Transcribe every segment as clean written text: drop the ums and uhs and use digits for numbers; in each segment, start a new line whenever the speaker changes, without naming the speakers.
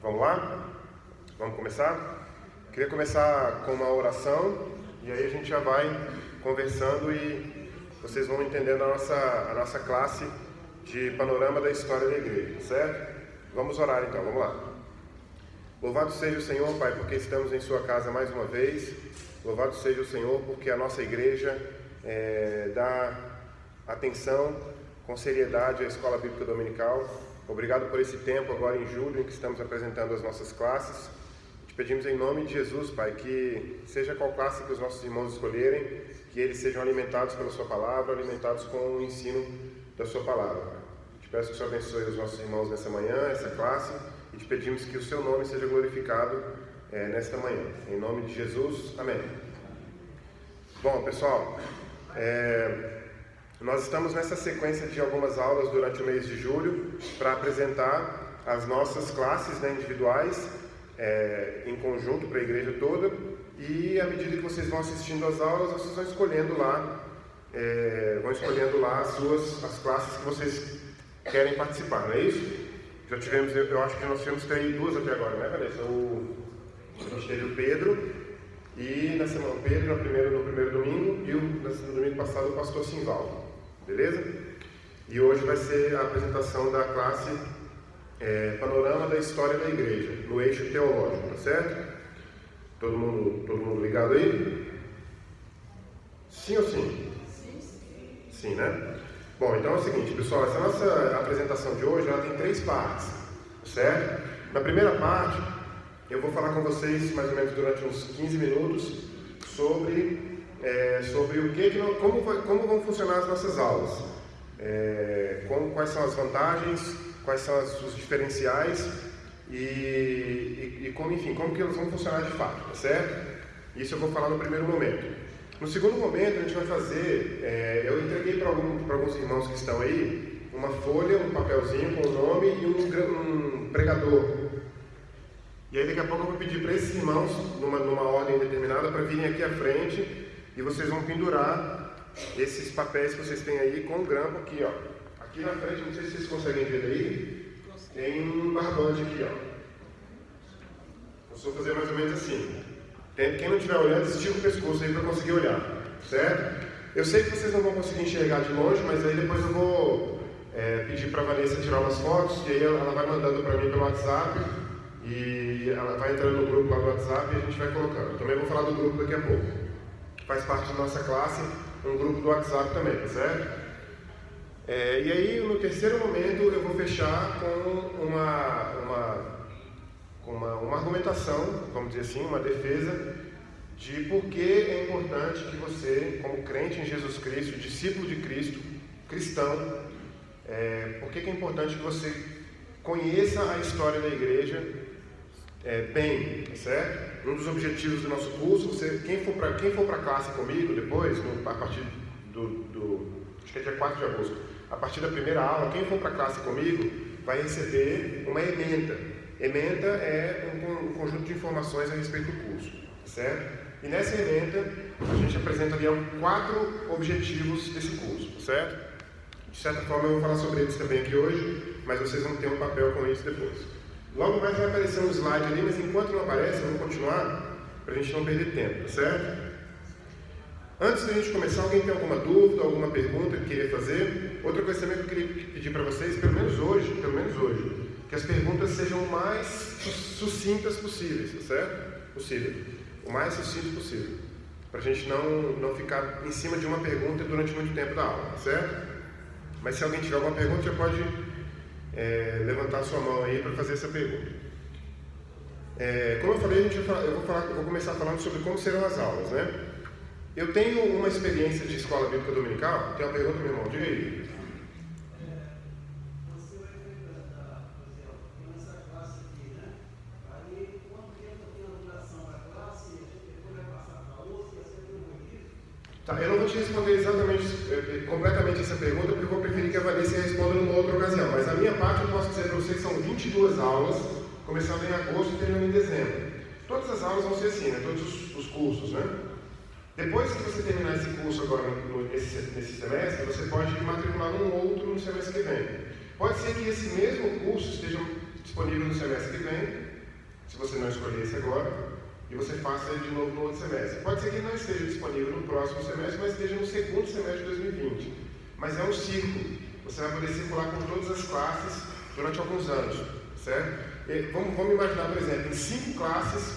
Vamos lá? Vamos começar? Queria começar com uma oração e aí a gente já vai conversando e vocês vão entendendo a nossa classe de panorama da história da igreja, certo? Vamos orar então, vamos lá. Louvado seja o Senhor, Pai, porque estamos em sua casa mais uma vez. Louvado seja o Senhor porque a nossa igreja dá atenção com seriedade à Escola Bíblica Dominical. Obrigado por esse tempo agora em julho em que estamos apresentando as nossas classes. Te pedimos em nome de Jesus, Pai, que seja qual classe que os nossos irmãos escolherem, que eles sejam alimentados pela sua palavra, alimentados com o ensino da sua palavra. Pai. Te peço que o Senhor abençoe os nossos irmãos nessa manhã, essa classe, e te pedimos que o seu nome seja glorificado nesta manhã. Em nome de Jesus, amém. Bom, pessoal, nós estamos nessa sequência de algumas aulas durante o mês de julho para apresentar as nossas classes individuais em conjunto para a igreja toda, e à medida que vocês vão assistindo às aulas, vocês vão escolhendo lá as classes que vocês querem participar, não é isso? Já tivemos, eu acho que nós tivemos duas até agora, né, Vanessa? A gente teve o Pedro, e na semana o Pedro no primeiro domingo, e no domingo passado o pastor Simvaldo, beleza? E hoje vai ser a apresentação da classe Panorama da História da Igreja, no eixo teológico, tá certo? Todo mundo ligado aí? Sim ou sim? Sim, né? Bom, então é o seguinte, pessoal, essa nossa apresentação de hoje, ela tem 3 partes, certo? Na primeira parte, eu vou falar com vocês, mais ou menos durante uns 15 minutos, sobre como vão funcionar as nossas aulas, quais são as vantagens, quais são os diferenciais e como que elas vão funcionar de fato, tá certo? Isso eu vou falar no primeiro momento. No segundo momento, a gente vai fazer, eu entreguei para alguns irmãos que estão aí, uma folha, um papelzinho com o nome e um pregador. E aí daqui a pouco eu vou pedir para esses irmãos, numa ordem determinada, para virem aqui à frente e vocês vão pendurar esses papéis que vocês têm aí com um grampo aqui, ó. Aqui na frente, não sei se vocês conseguem ver daí, tem um barbante aqui, ó. Eu vou fazer mais ou menos assim. Quem não estiver olhando, estica o pescoço aí para conseguir olhar, certo? Eu sei que vocês não vão conseguir enxergar de longe, mas aí depois eu vou pedir para a Vanessa tirar umas fotos, e aí ela vai mandando para mim pelo WhatsApp, e ela vai entrando no grupo lá do WhatsApp e a gente vai colocando. Eu também vou falar do grupo daqui a pouco. Faz parte da nossa classe, um grupo do WhatsApp também, tá certo? E aí, no terceiro momento, eu vou fechar com uma argumentação, vamos dizer assim, uma defesa de por que é importante que você, como crente em Jesus Cristo, discípulo de Cristo, cristão, por que é importante que você conheça a história da igreja bem, certo? Um dos objetivos do nosso curso, quem for para a classe comigo depois, a partir acho que é dia 4 de agosto, a partir da primeira aula, quem for para a classe comigo vai receber uma ementa. Ementa é um conjunto de informações a respeito do curso, certo? E nessa ementa, a gente apresenta ali 4 objetivos desse curso, certo? De certa forma, eu vou falar sobre eles também aqui hoje, mas vocês vão ter um papel com isso depois. Logo mais vai aparecer um slide ali, mas enquanto não aparece, eu vou continuar para a gente não perder tempo, tá certo? Antes da gente começar, alguém tem alguma dúvida, alguma pergunta que queria fazer? Outra coisa também que eu queria pedir para vocês, pelo menos hoje, que as perguntas sejam o mais sucintas possíveis, tá certo? O mais sucinto possível. Para a gente não ficar em cima de uma pergunta durante muito tempo da aula, tá certo? Mas se alguém tiver alguma pergunta, já pode levantar sua mão aí para fazer essa pergunta. Como eu falei, eu vou começar falando sobre como serão as aulas, né? Eu tenho uma experiência de escola bíblica dominical. Tem uma pergunta, meu irmão? Diga aí.
Você vai frequentar, por exemplo, nessa classe aqui, né? Aí, quanto tempo tem a duração da classe? A gente depois vai passar para outra, e assim tem um isso?
Tá, eu não vou te responder completamente essa pergunta, porque eu vou preferir que a Vanessa responda numa outra ocasião. Mas a minha parte, eu posso dizer para vocês que são 22 aulas, começando em agosto e terminando em dezembro. Todas as aulas vão ser assim, né? Todos os cursos, né? Depois que você terminar esse curso agora nesse semestre, você pode matricular num outro no semestre que vem. Pode ser que esse mesmo curso disponível no semestre que vem, se você não escolher esse agora, e você faça ele de novo no outro semestre. Pode ser que ele não esteja disponível no próximo semestre, mas esteja no segundo semestre de 2020. Mas é um círculo. Você vai poder circular por todas as classes durante alguns anos, certo? E vamos imaginar, por exemplo, em 5 classes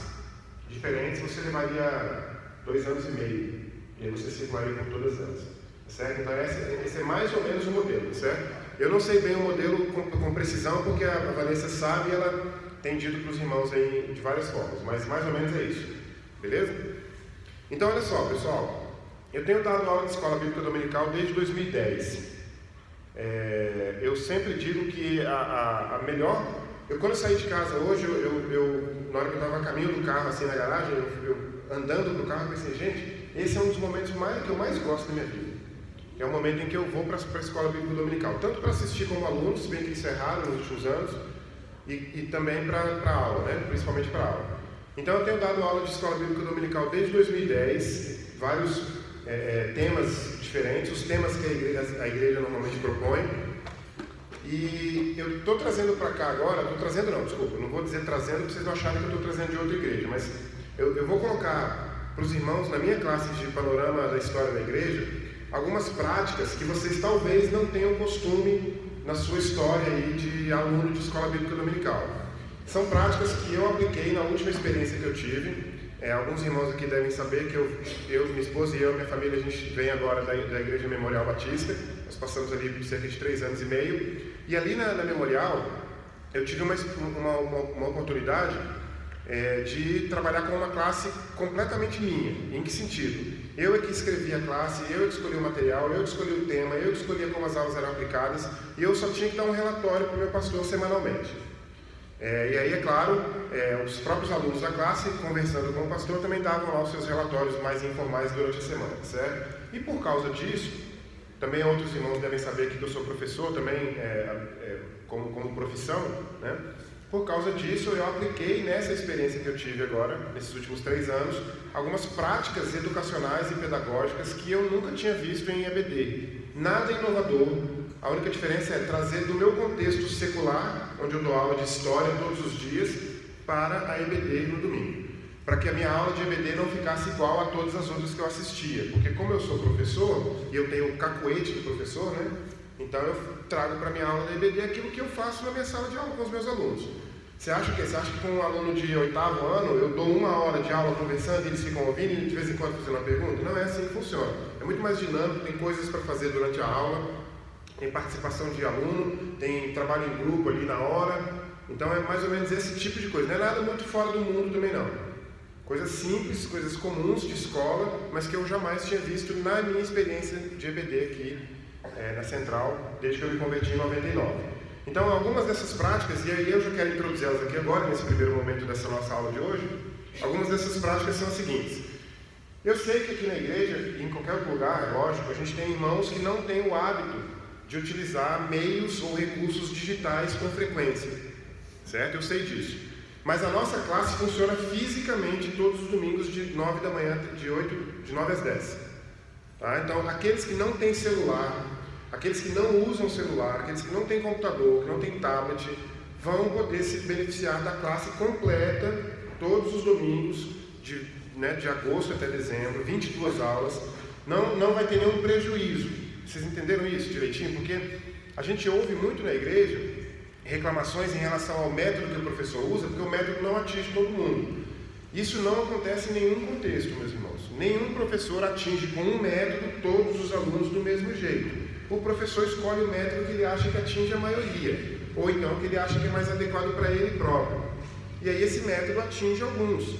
diferentes, você levaria 2 anos e meio. E aí você circularia por todas elas, certo? Então esse é mais ou menos o modelo, certo? Eu não sei bem o modelo com precisão, porque a Vanessa sabe e ela tem dito para os irmãos aí de várias formas, mas mais ou menos é isso, beleza? Então olha só, pessoal, eu tenho dado aula de escola bíblica dominical desde 2010. Eu sempre digo que a melhor... quando eu saí de casa hoje, na hora que eu estava a caminho do carro, assim na garagem, eu andando para o carro, eu pensei, gente, esse é um dos momentos que eu mais gosto da minha vida. É o momento em que eu vou para a escola bíblica dominical, tanto para assistir como aluno, se bem que isso é raro nos últimos anos, e também para a aula, né? Principalmente para a aula. Então eu tenho dado aula de escola bíblica dominical desde 2010, vários temas diferentes, os temas que a igreja normalmente propõe. E eu estou trazendo para cá agora, não vou dizer trazendo para vocês não acharem que eu estou trazendo de outra igreja, mas eu vou colocar para os irmãos na minha classe de panorama da história da igreja algumas práticas que vocês talvez não tenham costume na sua história aí de aluno de escola bíblica dominical. São práticas que eu apliquei na última experiência que eu tive. Alguns irmãos aqui devem saber que eu, minha esposa e minha família, a gente vem agora da Igreja Memorial Batista. Nós passamos ali por cerca de 3 anos e meio. E ali na Memorial, eu tive uma oportunidade de trabalhar com uma classe completamente minha. Em que sentido? Eu é que escrevia a classe, eu é que escolhi o material, eu é que escolhi o tema, eu é que escolhia como as aulas eram aplicadas, e eu só tinha que dar um relatório para o meu pastor semanalmente. E aí, é claro, os próprios alunos da classe, conversando com o pastor, também davam lá os seus relatórios mais informais durante a semana, certo? E por causa disso, também outros irmãos devem saber que eu sou professor também, como profissão, né? Por causa disso, eu apliquei nessa experiência que eu tive agora, nesses últimos 3 anos, algumas práticas educacionais e pedagógicas que eu nunca tinha visto em EBD. Nada inovador. A única diferença é trazer do meu contexto secular, onde eu dou aula de história todos os dias, para a EBD no domingo. Para que a minha aula de EBD não ficasse igual a todas as outras que eu assistia. Porque como eu sou professor, e eu tenho o cacuete do professor, né? Então eu trago para a minha aula da EBD aquilo que eu faço na minha sala de aula com os meus alunos. Você acha que com um aluno de 8º ano, eu dou 1 hora de aula conversando e eles ficam ouvindo e de vez em quando fazendo uma pergunta? Não é assim que funciona. É muito mais dinâmico, tem coisas para fazer durante a aula, tem participação de aluno, tem trabalho em grupo ali na hora. Então é mais ou menos esse tipo de coisa. Não é nada muito fora do mundo também não. Coisas simples, coisas comuns de escola, mas que eu jamais tinha visto na minha experiência de EBD aqui na Central, desde que eu me converti em 99. Então, algumas dessas práticas, e aí eu já quero introduzir-las aqui agora, nesse primeiro momento dessa nossa aula de hoje, algumas dessas práticas são as seguintes. Eu sei que aqui na igreja, e em qualquer outro lugar, é lógico, a gente tem irmãos que não têm o hábito de utilizar meios ou recursos digitais com frequência, certo? Eu sei disso. Mas a nossa classe funciona fisicamente todos os domingos de 9 da manhã, de 9 às 10. Tá? Então, aqueles que não têm celular, aqueles que não usam celular, aqueles que não têm computador, que não têm tablet, vão poder se beneficiar da classe completa todos os domingos, de agosto até dezembro, 22 aulas. Não vai ter nenhum prejuízo. Vocês entenderam isso direitinho? Porque a gente ouve muito na igreja reclamações em relação ao método que o professor usa, porque o método não atinge todo mundo. Isso não acontece em nenhum contexto, meus irmãos. Nenhum professor atinge com um método todos os alunos do mesmo jeito. O professor escolhe o método que ele acha que atinge a maioria, ou então que ele acha que é mais adequado para ele próprio. E aí esse método atinge alguns.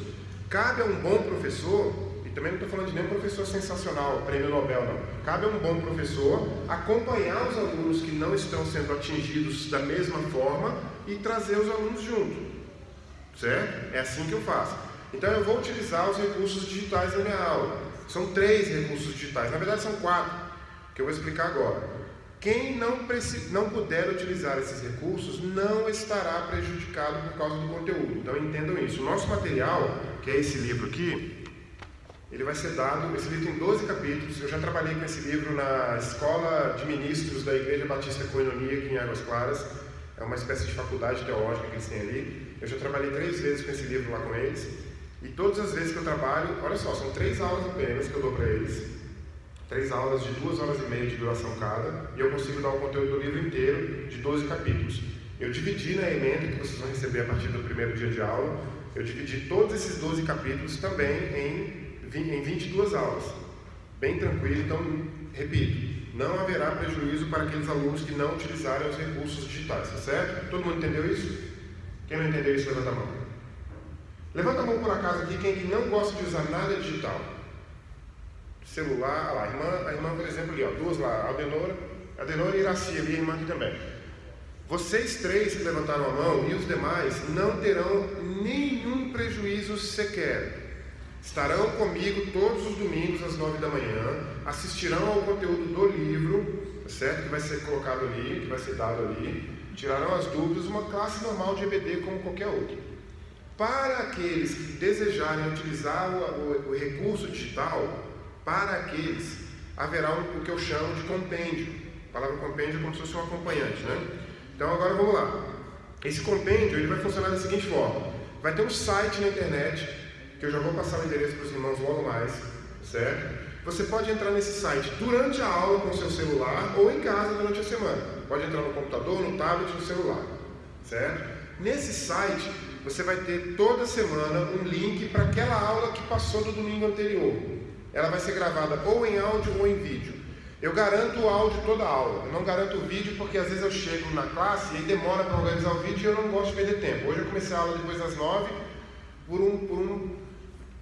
Cabe a um bom professor, e também não estou falando de nenhum professor sensacional, prêmio Nobel não, cabe a um bom professor acompanhar os alunos que não estão sendo atingidos da mesma forma e trazer os alunos junto, certo? É assim que eu faço. Então eu vou utilizar os recursos digitais na minha aula. São 3 recursos digitais, na verdade são 4, que eu vou explicar agora. Quem não puder utilizar esses recursos não estará prejudicado por causa do conteúdo. Então entendam isso. O nosso material, que é esse livro aqui, ele vai ser dado, esse livro tem 12 capítulos. Eu já trabalhei com esse livro na Escola de Ministros da Igreja Batista Coinonia, aqui em Águas Claras. é uma espécie de faculdade teológica que eles têm ali. Eu já trabalhei 3 vezes com esse livro lá com eles, e todas as vezes que eu trabalho, olha só, são 3 aulas apenas que eu dou para eles, 3 aulas de 2 horas e meia de duração cada, e eu consigo dar o conteúdo do livro inteiro, de 12 capítulos. Eu dividi na emenda que vocês vão receber a partir do primeiro dia de aula, eu dividi todos esses 12 capítulos também em 22 aulas. Bem tranquilo, então, repito, não haverá prejuízo para aqueles alunos que não utilizarem os recursos digitais, tá certo? Todo mundo entendeu isso? Quem não entendeu isso, levanta a mão. Levanta a mão por acaso aqui, quem que não gosta de usar nada digital? Celular, lá, a irmã, por exemplo, ali, ó, 2 lá, a Denora e a Iraci, ali, a irmã aqui também. Vocês 3 que levantaram a mão e os demais não terão nenhum prejuízo sequer. Estarão comigo todos os domingos às 9 da manhã, assistirão ao conteúdo do livro, certo? Que vai ser colocado ali, que vai ser dado ali, tirarão as dúvidas, uma classe normal de EBD como qualquer outra. Para aqueles que desejarem utilizar o recurso digital, para aqueles haverá o que eu chamo de compêndio. A palavra compêndio é como se fosse um acompanhante, né? Então agora vamos lá. Esse compêndio ele vai funcionar da seguinte forma: vai ter um site na internet, que eu já vou passar o endereço para os irmãos logo mais, certo? Você pode entrar nesse site durante a aula com o seu celular ou em casa durante a semana. Pode entrar no computador, no tablet, no celular, certo? Nesse site você vai ter toda semana um link para aquela aula que passou do domingo anterior. Ela vai ser gravada ou em áudio ou em vídeo. Eu garanto o áudio toda a aula, eu não garanto o vídeo porque às vezes eu chego na classe e demora para organizar o vídeo e eu não gosto de perder tempo. Hoje eu comecei a aula depois das 9,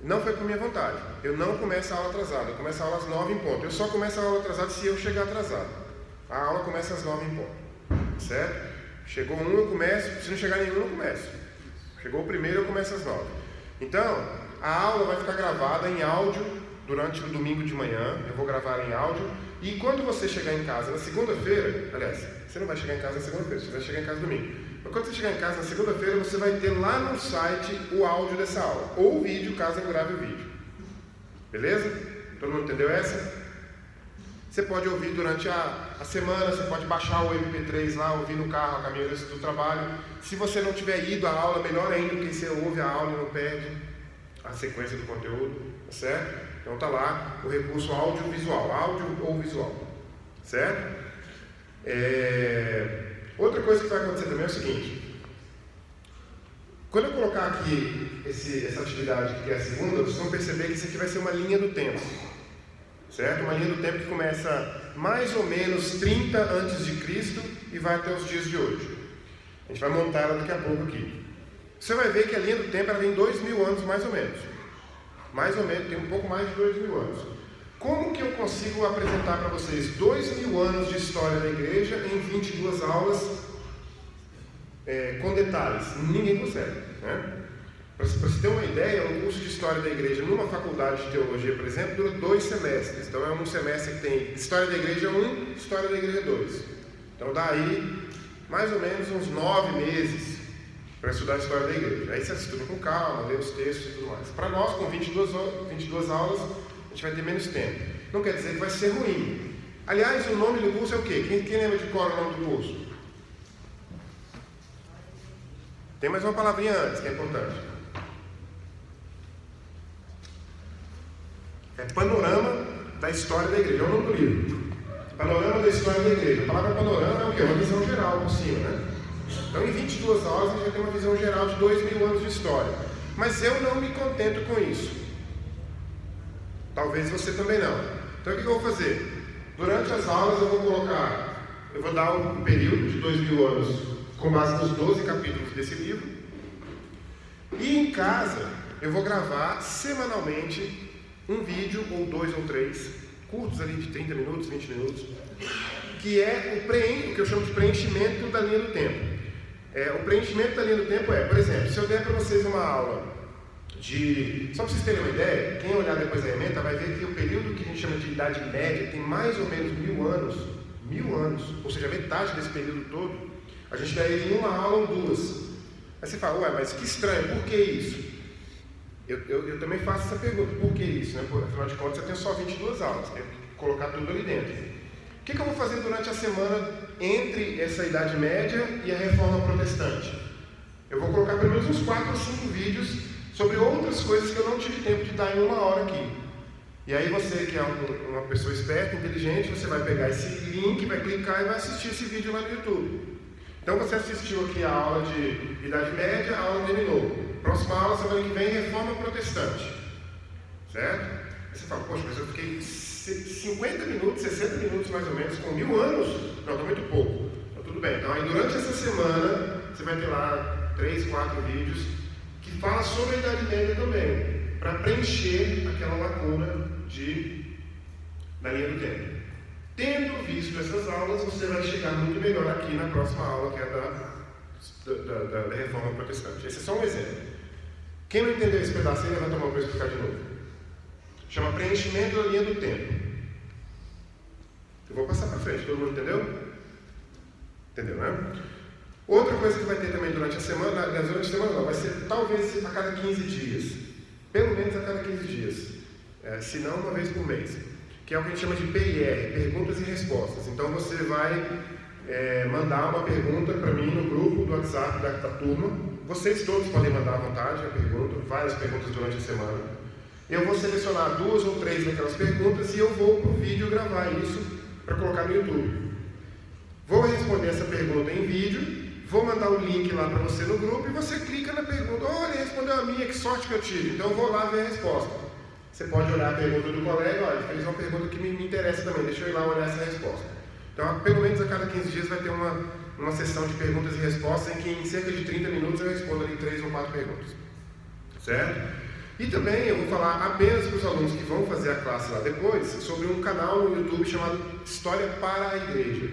não foi por minha vontade. Eu não começo a aula atrasada, eu começo a aula às 9 em ponto. Eu só começo a aula atrasada se eu chegar atrasado. A aula começa às 9 em ponto, certo? Chegou um, eu começo, se não chegar nenhum, eu não começo. Chegou o primeiro, eu começo às 9. Então, a aula vai ficar gravada em áudio durante o domingo de manhã, eu vou gravar em áudio, e quando você chegar em casa na segunda-feira, aliás, você não vai chegar em casa na segunda-feira, você vai chegar em casa no domingo, mas quando você chegar em casa na segunda-feira, você vai ter lá no site o áudio dessa aula, ou o vídeo, caso eu grave o vídeo. Beleza? Todo mundo entendeu essa? Você pode ouvir durante a semana, você pode baixar o MP3 lá, ouvir no carro, a caminho do trabalho. Se você não tiver ido à aula, melhor ainda, porque você ouve a aula e não perde a sequência do conteúdo, tá certo? Então tá lá o recurso audiovisual, áudio ou visual, certo? Outra coisa que vai acontecer também é o seguinte: quando eu colocar aqui essa atividade que é a segunda, vocês vão perceber que isso aqui vai ser uma linha do tempo, certo? Uma linha do tempo que começa mais ou menos 30 a.C. e vai até os dias de hoje. A gente vai montar ela daqui a pouco aqui. Você vai ver que a linha do tempo ela tem 2.000 anos mais ou menos. Mais ou menos, tem um pouco mais de 2.000 anos. Como que eu consigo apresentar para vocês 2.000 anos de história da igreja em 22 aulas com detalhes? Ninguém consegue, né? Para você ter uma ideia, um curso de história da igreja numa faculdade de teologia, por exemplo, dura 2 semestres. Então é um semestre que tem história da igreja 1, história da igreja 2. Então dá aí mais ou menos uns 9 meses para estudar a história da igreja. Aí você estuda com calma, lê os textos e tudo mais. Para nós, com 22 aulas, a gente vai ter menos tempo. Não quer dizer que vai ser ruim. Aliás, o nome do curso é o quê? Quem lembra de qual é o nome do curso? Tem mais uma palavrinha antes, que é importante. É Panorama da História da Igreja. É o nome do livro. Panorama da História da Igreja. A palavra panorama é o quê? Uma visão geral por cima, né? Então, em 22 aulas, a gente vai ter uma visão geral de 2.000 anos de história. Mas eu não me contento com isso. Talvez você também não. Então, o que eu vou fazer? Durante as aulas, eu vou dar um período de 2.000 anos com base nos 12 capítulos desse livro. E em casa, eu vou gravar semanalmente um vídeo, ou 2 ou 3, curtos ali de 30 minutos, 20 minutos, que é o que eu chamo de preenchimento da linha do tempo. O preenchimento da linha do tempo por exemplo, se eu der para vocês uma aula só para vocês terem uma ideia, quem olhar depois da ementa vai ver que o período que a gente chama de Idade Média tem mais ou menos 1.000 anos, 1.000 anos, ou seja, metade desse período todo, a gente dá ele em uma aula ou 2. Aí você fala, mas que estranho, por que isso? Eu também faço essa pergunta, por que isso? Né? Afinal de contas, eu tenho só 22 aulas, quero colocar tudo ali dentro. O que eu vou fazer durante a semana entre essa Idade Média e a Reforma Protestante? Eu vou colocar pelo menos uns 4 ou 5 vídeos sobre outras coisas que eu não tive tempo de dar em 1 hora aqui. E aí você, que é uma pessoa esperta, inteligente, você vai pegar esse link, vai clicar e vai assistir esse vídeo lá no YouTube. Então você assistiu aqui a aula de Idade Média, a aula terminou. Próxima aula, semana que vem, Reforma Protestante. Certo? Aí você fala, poxa, mas eu fiquei 50 minutos, 60 minutos mais ou menos, com 1000 anos? Não, está muito pouco. Então tudo bem. Então aí durante essa semana, você vai ter lá 3, 4 vídeos que falam sobre a Idade Média também, para preencher aquela lacuna da linha do tempo. Tendo visto essas aulas, você vai chegar muito melhor aqui na próxima aula, que é da Reforma Protestante. Esse é só um exemplo. Quem não entendeu esse pedacinho, levanta a mão para eu explicar de novo. Chama preenchimento da linha do tempo. Eu vou passar para frente, todo mundo entendeu? Entendeu, né? Outra coisa que vai ter também durante a semana, durante a semana não, vai ser talvez a cada 15 dias. Pelo menos a cada 15 dias. Se não, uma vez por mês. Que é o que a gente chama de PIR, perguntas e respostas. Então você vai mandar uma pergunta para mim no grupo do WhatsApp da turma. Vocês todos podem mandar à vontade a pergunta, várias perguntas durante a semana. Eu vou selecionar 2 ou 3 daquelas perguntas e eu vou para o vídeo gravar isso para colocar no YouTube. Vou responder essa pergunta em vídeo, vou mandar o link lá para você no grupo e você clica na pergunta. Olha, ele respondeu a minha, que sorte que eu tive. Então eu vou lá ver a resposta. Você pode olhar a pergunta do colega, olha, ele fez uma pergunta que me interessa também, deixa eu ir lá olhar essa resposta. Então, pelo menos a cada 15 dias vai ter uma sessão de perguntas e respostas em que em cerca de 30 minutos eu respondo ali 3 ou 4 perguntas. Certo? E também eu vou falar apenas para os alunos que vão fazer a classe lá depois sobre um canal no YouTube chamado História para a Igreja.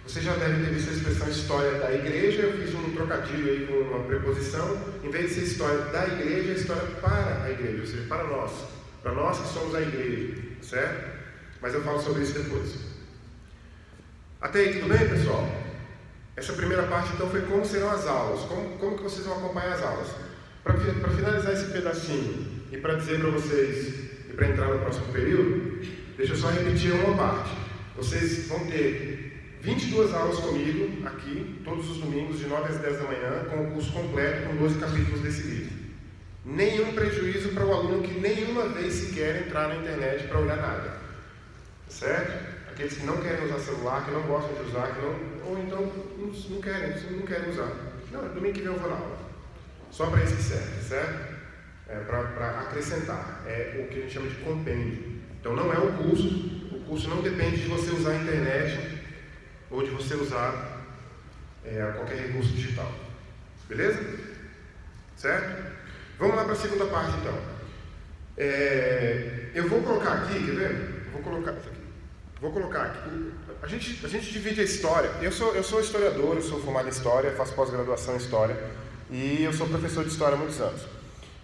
Vocês já devem ter visto a expressão História da Igreja, eu fiz um trocadilho aí com uma preposição, em vez de ser História da Igreja, é História para a Igreja, ou seja, para nós que somos a Igreja, certo? Mas eu falo sobre isso depois. Até aí, tudo bem, pessoal? Essa primeira parte, então, foi como serão as aulas, como que vocês vão acompanhar as aulas. Para finalizar esse pedacinho e para dizer para vocês, e para entrar no próximo período, deixa eu só repetir uma parte. Vocês vão ter 22 aulas comigo, aqui, todos os domingos, de 9 às 10 da manhã, com o curso completo, com 12 capítulos desse livro. Nenhum prejuízo para o aluno que nenhuma vez sequer entrar na internet para olhar nada. Certo? Aqueles que não querem usar celular, que não gostam de usar, ou então não querem usar. Não, domingo que vem eu vou na aula. Só para isso que serve, certo? Para acrescentar. É o que a gente chama de compêndio. Então não é o curso não depende de você usar a internet ou de você usar qualquer recurso digital. Beleza? Certo? Vamos lá para a segunda parte então. Eu vou colocar aqui, quer ver? Vou colocar aqui. A gente divide a história. Eu sou historiador, eu sou formado em História, faço pós-graduação em História e eu sou professor de História há muitos anos.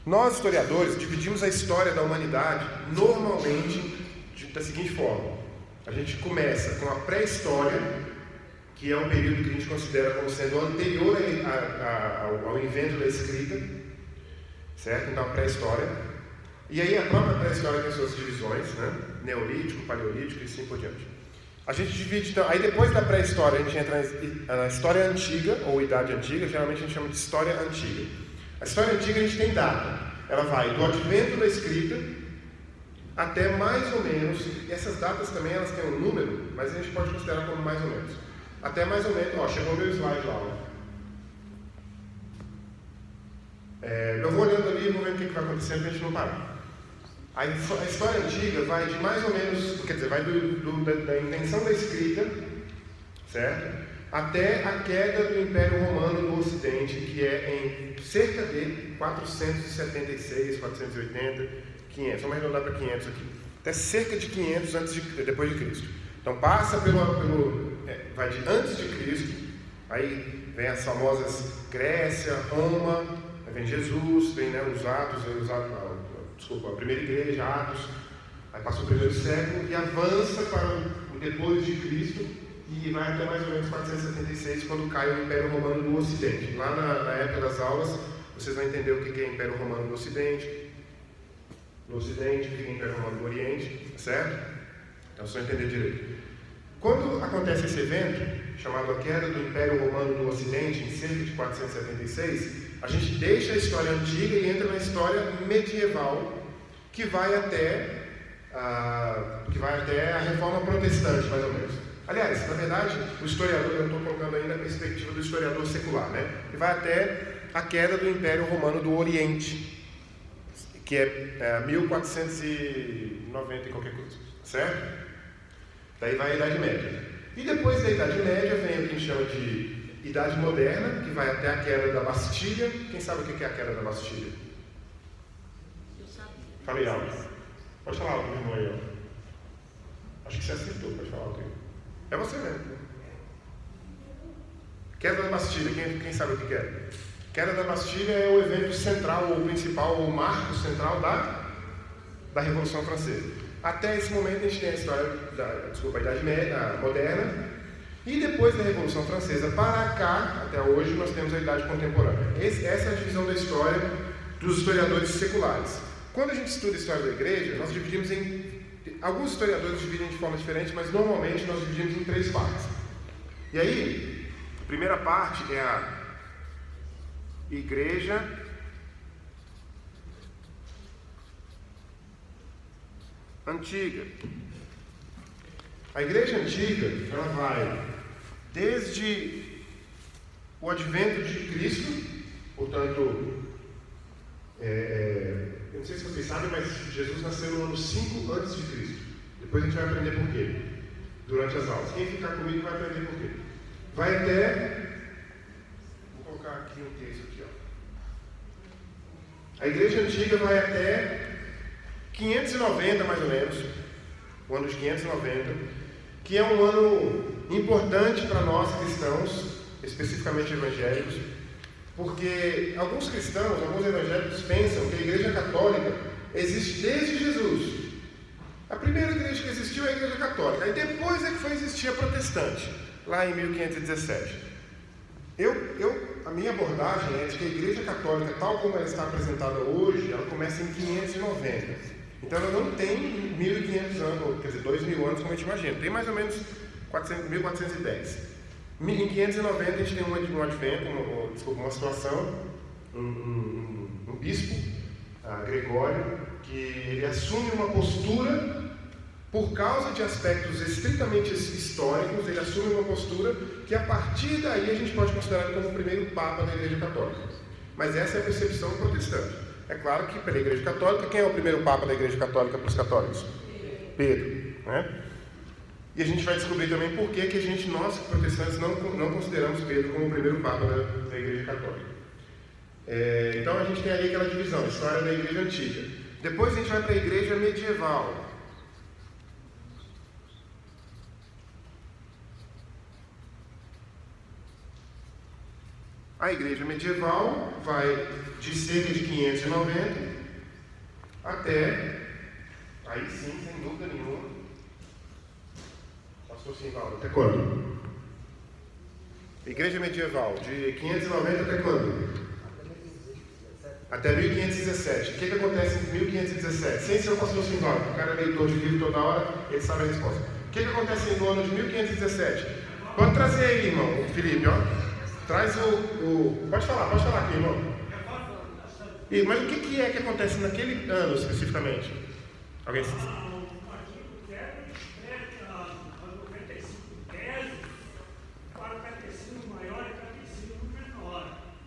Nós, historiadores, dividimos a história da humanidade normalmente da seguinte forma. A gente começa com a pré-história, que é um período que a gente considera como sendo anterior ao invento da escrita, certo? Então, a pré-história. E aí a própria pré-história tem suas divisões, né? Neolítico, Paleolítico e assim por diante. A gente divide, então, aí depois da pré-história a gente entra na história antiga, ou idade antiga, geralmente a gente chama de história antiga. A história antiga a gente tem data, ela vai do advento da escrita até mais ou menos, essas datas também elas têm um número, mas a gente pode considerar como mais ou menos. Até mais ou menos, chegou o meu slide lá, eu vou olhando ali e vou vendo o que vai acontecendo para a gente não parar. A história antiga vai de mais ou menos, quer dizer, vai da invenção da escrita, certo? Até a queda do Império Romano no Ocidente, que é em cerca de 476, 480, 500, vamos arredondar para 500 aqui. Até cerca de 500 depois de Cristo. Então passa vai de antes de Cristo, aí vem as famosas Grécia, Roma, aí vem Jesus, vem os Atos, a primeira igreja, Atos, aí passa o primeiro século e avança para o depois de Cristo e vai até mais ou menos 476, quando cai o Império Romano no Ocidente. Lá na época das aulas, vocês vão entender o que é Império Romano no Ocidente, o que é Império Romano no Oriente, certo? Então, vocês vão entender direito. Quando acontece esse evento, chamado a queda do Império Romano do Ocidente, em cerca de 476, a gente deixa a história antiga e entra na história medieval, que vai até a Reforma Protestante, mais ou menos. Aliás, na verdade, o historiador, eu estou colocando ainda a perspectiva do historiador secular, né? Que vai até a queda do Império Romano do Oriente, que é 1490 e qualquer coisa, certo? Daí vai a Idade Média. E depois da Idade Média vem o que a gente chama de Idade Moderna, que vai até a queda da Bastilha. Quem sabe o que é a queda da Bastilha?
Eu sabia.
Falei alto. Pode falar alto, meu irmão aí, ó. Acho que você acertou, pode falar alto aí. É você mesmo. Queda da Bastilha, quem sabe o que é? Queda da Bastilha é o evento central, ou principal, ou o marco central da Revolução Francesa. Até esse momento a gente tem a história a Idade Média, Moderna, e depois da Revolução Francesa para cá, até hoje, nós temos a Idade Contemporânea. Essa é a divisão da história dos historiadores seculares. Quando a gente estuda a história da Igreja, nós dividimos em... Alguns historiadores dividem de forma diferente, mas normalmente nós dividimos em 3 partes. E aí, a primeira parte é a Igreja Antiga. A Igreja Antiga, ela vai desde o advento de Cristo, portanto, eu não sei se vocês sabem, mas Jesus nasceu no ano 5 antes de Cristo. Depois a gente vai aprender por quê, durante as aulas. Quem ficar comigo vai aprender por quê. Vai até... Vou colocar aqui um texto aqui, ó. A Igreja Antiga vai até 590, mais ou menos, o ano de 590, que é um ano importante para nós cristãos, especificamente evangélicos, porque alguns cristãos, alguns evangélicos pensam que a Igreja Católica existe desde Jesus. A primeira igreja que existiu é a Igreja Católica, aí depois é que foi existir a protestante, lá em 1517. A minha abordagem é de que a Igreja Católica, tal como ela está apresentada hoje, ela começa em 590. Então ela não tem 1.500 anos, quer dizer, 2.000 anos como a gente imagina. Tem mais ou menos 1.410. Em 590 a gente tem um advento, uma situação, um bispo, Gregório, que ele assume uma postura, por causa de aspectos estritamente históricos, ele assume uma postura que a partir daí a gente pode considerar como o primeiro Papa da Igreja Católica. Mas essa é a percepção protestante. É claro que pela Igreja Católica, quem é o primeiro Papa da Igreja Católica para os católicos? Pedro, né? E a gente vai descobrir também por que nós protestantes não consideramos Pedro como o primeiro Papa da Igreja Católica. Então a gente tem ali aquela divisão, a história da Igreja Antiga. Depois a gente vai para a Igreja Medieval. A Igreja Medieval vai de cerca de 590 até, aí sim, sem dúvida nenhuma, pastor Simvaldo, até quando? Igreja Medieval, de 590 até quando? Até 1517. O que acontece em 1517? Sem ser o pastor Simvaldo, o cara é leitor de livro toda hora, ele sabe a resposta. O que acontece no ano de 1517? Pode trazer aí, irmão, Felipe, ó. Traz Pode falar aqui, irmão. Mas o que é que acontece naquele ano especificamente? Alguém sabe?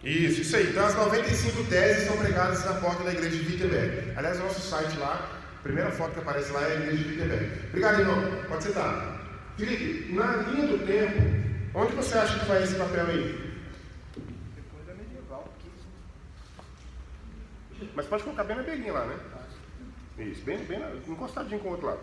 Isso aí. Então as 95 teses são pregadas na porta da igreja de Wittenberg. Aliás, o nosso site lá, a primeira foto que aparece lá é a igreja de Wittenberg. Obrigado, irmão. Pode sentar. Felipe, na linha do tempo, onde você acha que vai esse papel aí? Mas pode colocar bem na beirinha lá, né? Isso, bem encostadinho com o outro lado.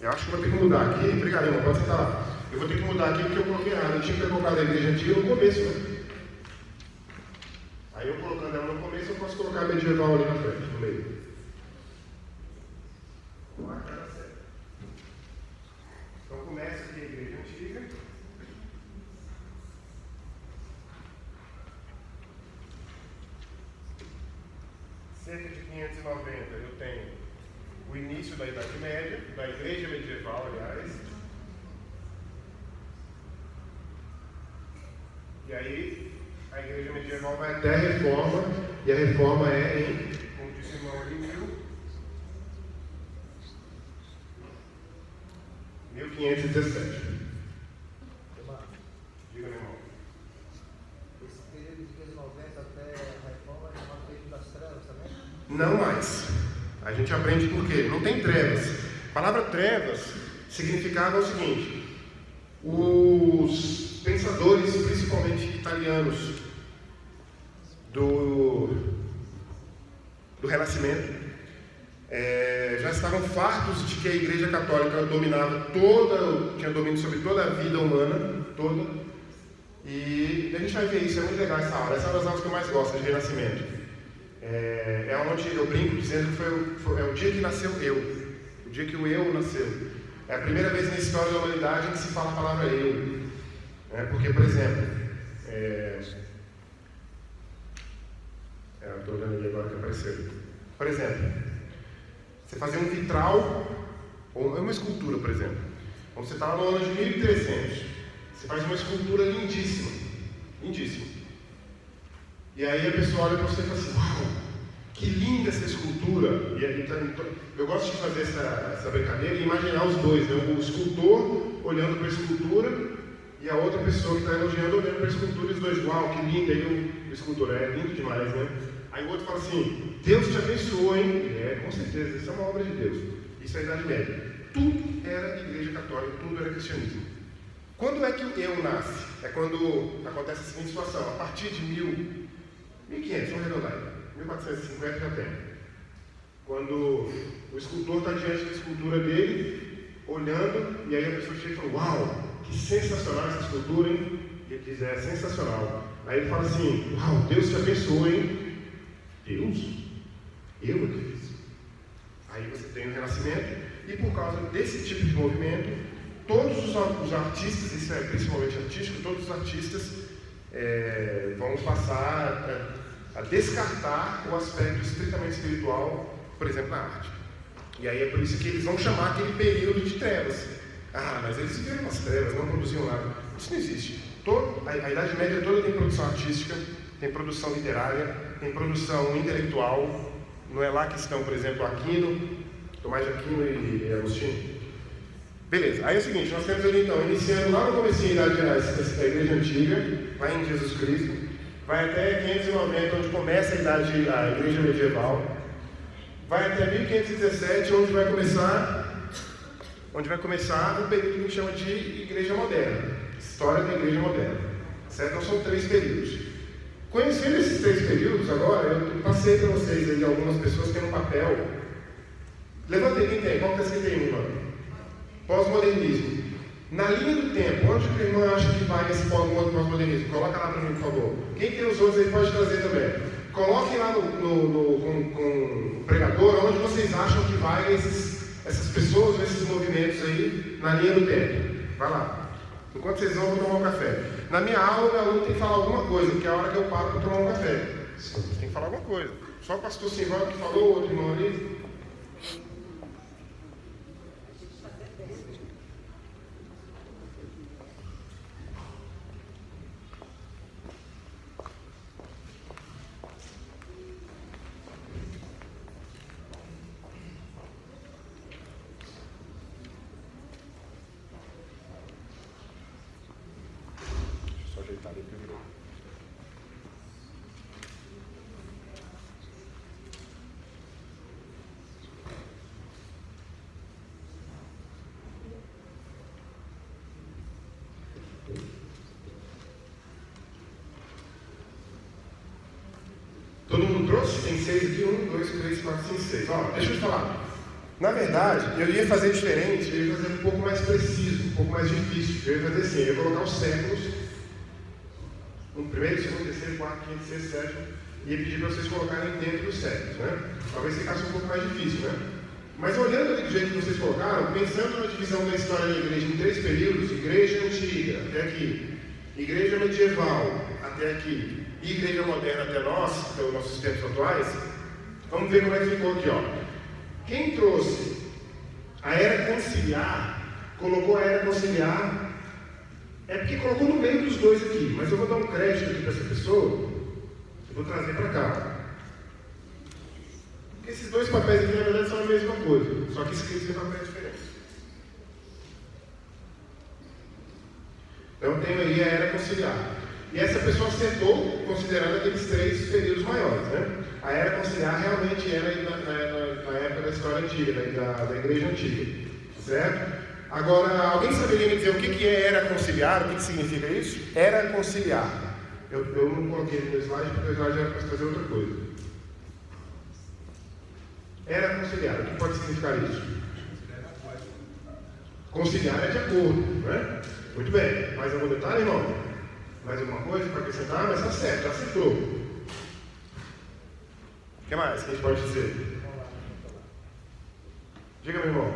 Eu acho que vou ter que mudar aqui. Obrigado, irmão, pode sentar lá. Eu vou ter que mudar aqui porque eu coloquei errado. Eu tinha que ter colocado a igreja antiga no começo, né? Aí eu colocando ela no começo, eu posso colocar a medieval ali na frente, no meio. Então começa aqui a igreja antiga. cerca de 590, eu tenho o início da Idade Média, da Igreja Medieval, aliás. E aí, a Igreja Medieval vai até a Reforma, e a Reforma é em, como disse o irmão ali, 1517. Diga, meu irmão.
Esse período de 1590 até a Reforma é chamado período das trevas também?
Não mais. A gente aprende por quê? Não tem trevas. A palavra trevas significava o seguinte: os pensadores, principalmente italianos, do Renascimento, já estavam fartos de que a Igreja Católica tinha domínio sobre toda a vida humana, toda. E a gente vai ver isso, é muito legal essa aula. Essa é uma das aulas que eu mais gosto, de Renascimento. É onde eu brinco dizendo que é o dia que nasceu eu, o dia que o eu nasceu. É a primeira vez na história da humanidade em que se fala a palavra eu. Porque, por exemplo, eu estou olhando ali agora que apareceu. Por exemplo, você fazer um vitral, ou uma escultura, por exemplo. Quando você está no ano de 1300, você faz uma escultura lindíssima, lindíssima. E aí a pessoa olha para você e fala assim: uau, que linda essa escultura. E aí, eu gosto de fazer essa brincadeira e imaginar os dois, né? O escultor olhando para a escultura e a outra pessoa que está elogiando olhando para a escultura, e os dois: uau, que linda. E o escultor: é lindo demais, né? Aí o outro fala assim: Deus te abençoou, hein? Com certeza, isso é uma obra de Deus. Isso é a Idade Média. Tudo era Igreja Católica, tudo era cristianismo. Quando é que o eu nasce? É quando acontece a seguinte situação: a partir de 1500, vamos arredondar, 1450 já tem. Quando o escultor está diante da escultura dele, olhando, e aí a pessoa chega e fala: uau, que sensacional essa escultura, hein? E ele diz: é sensacional. Aí ele fala assim: uau, Deus te abençoe, hein? Deus? Eu acredito. Aí você tem o Renascimento, e por causa desse tipo de movimento, todos os artistas, isso é principalmente artístico, todos os artistas vão passar a descartar o aspecto estritamente espiritual, por exemplo, na arte. E aí é por isso que eles vão chamar aquele período de trevas. Ah, mas eles viveram nas trevas, não produziam nada. Isso não existe. A Idade Média toda tem produção artística, tem produção literária, tem produção intelectual. Não é lá que estão, por exemplo, Aquino, Tomás de Aquino e Agostinho. Beleza, aí é o seguinte, nós temos ali então, iniciando lá no comecinho da Igreja Antiga, lá em Jesus Cristo, vai até 590, onde começa a Igreja Medieval, vai até 1517, onde vai começar um período que a gente chama de Igreja Moderna, História da Igreja Moderna, certo? Então são 3 períodos. Conhecendo esses 3 períodos, agora, eu passei para vocês aí algumas pessoas que têm um papel. Levanta aí, quem tem? Qual que está escrito aí, irmão? Pós-modernismo. Na linha do tempo, onde a irmã acha que vai esse pós-modernismo? Coloca lá para mim, por favor. Quem tem os outros aí pode trazer também. Coloquem lá com o pregador onde vocês acham que vai essas pessoas, esses movimentos aí, na linha do tempo. Vai lá. Enquanto vocês vão, eu vou tomar um café. Na minha aula, o meu aluno tem que falar alguma coisa, porque é a hora que eu paro para tomar um café. Você tem que falar alguma coisa. Só o pastor Silvano que falou, o outro irmão ali. Todo mundo trouxe? Tem 6 aqui, 1, 2, 3, 4, 5, 6. Ó, deixa eu te falar. Na verdade, eu ia fazer diferente, eu ia fazer um pouco mais preciso, um pouco mais difícil. Eu ia fazer assim, eu ia colocar os séculos, o primeiro, segundo, terceiro, quarto, quinto, sexto, sétimo, e ia pedir para vocês colocarem dentro dos séculos, né? Talvez ficasse um pouco mais difícil, né? Mas olhando ali do jeito que vocês colocaram, pensando na divisão da história da igreja em 3 períodos, igreja antiga, até aqui, igreja medieval, até aqui, e igreja moderna até nós, então nossos tempos atuais, Vamos ver como é que ficou aqui, ó. Quem trouxe a era conciliar, colocou a era conciliar, é porque colocou no meio dos dois aqui, mas eu vou dar um crédito aqui para essa pessoa, eu vou trazer para cá. Porque esses dois papéis aqui, na verdade, são a mesma coisa, só que escritos em papéis diferentes. Então, eu tenho aí a era conciliar. E essa pessoa acertou, considerando aqueles 3 períodos maiores, né? A era conciliar realmente era na época da história antiga, da igreja antiga, certo? Agora, alguém saberia me dizer o que é era conciliar? O que significa isso? Era conciliar. Eu não coloquei no slide porque o slide era para fazer outra coisa. Era conciliar. O que pode significar isso? Conciliar é de acordo, né? Muito bem. Mais algum detalhe, irmão? Mais alguma coisa para acrescentar? Mas está certo, já acertou. O que mais que a gente pode dizer? Diga, meu irmão.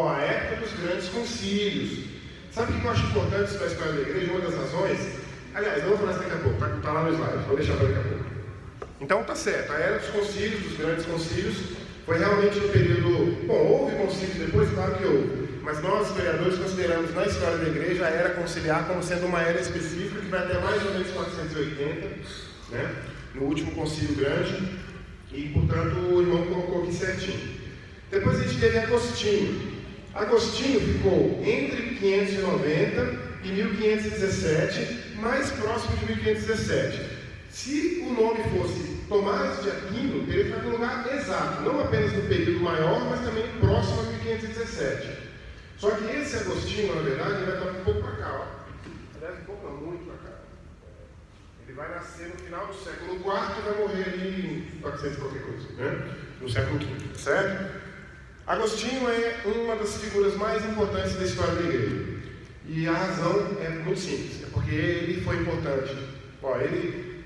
A época dos grandes concílios. Sabe o que eu acho importante isso da história da igreja? Uma das razões. Aliás, eu vou falar isso daqui a pouco, está lá no slide, vou deixar para daqui a pouco. Então tá certo, a era dos concílios, dos grandes concílios, foi realmente um período. Bom, houve concílios depois, claro que houve. Mas nós, historiadores, consideramos na história da igreja a era conciliar como sendo uma era específica que vai até mais ou menos 480, né? No último concílio grande, e portanto o irmão colocou aqui certinho. Depois a gente teve Agostinho. Agostinho ficou entre 590 e 1517, mais próximo de 1517. Se o nome fosse Tomás de Aquino, ele está no lugar exato, não apenas no período maior, mas também próximo a 1517. Só que esse Agostinho, na verdade, ele vai estar um pouco para cá, ó. Aliás, um pouco não, muito para cá. Ele vai nascer no final do século IV e vai morrer ali em 400 e qualquer coisa, né? No século V, certo? Agostinho é uma das figuras mais importantes da história da igreja. E a razão é muito simples, é porque ele foi importante. Ó, ele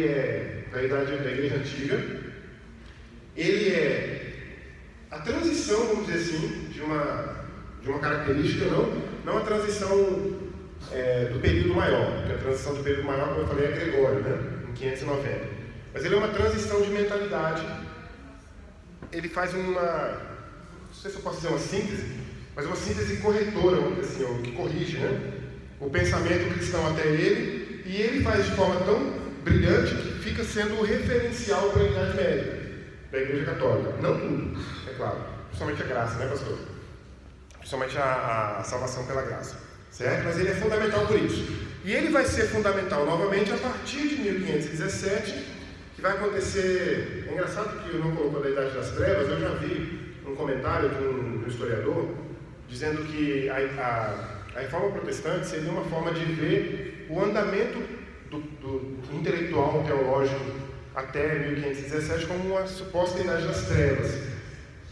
é da idade da igreja antiga, ele é a transição, vamos dizer assim, de uma característica, não a transição do período maior, porque a transição do período maior, como eu falei, é Gregório, né? Em 590. Mas ele é uma transição de mentalidade. Ele faz uma, não sei se eu posso dizer uma síntese, mas uma síntese corretora, vamos dizer assim, ou que corrige, né? O pensamento cristão até ele, e ele faz de forma tão brilhante que fica sendo o referencial para a Idade Média, da Igreja Católica. Não tudo, é claro. Principalmente a graça, né, pastor? Principalmente a salvação pela graça, certo? Mas ele é fundamental por isso. E ele vai ser fundamental novamente a partir de 1517, que vai acontecer. É engraçado que eu não colocou da Idade das Trevas. Eu já vi um comentário de um historiador dizendo que a reforma protestante seria uma forma de ver o andamento do intelectual teológico até 1517 como uma suposta Idade das Trevas.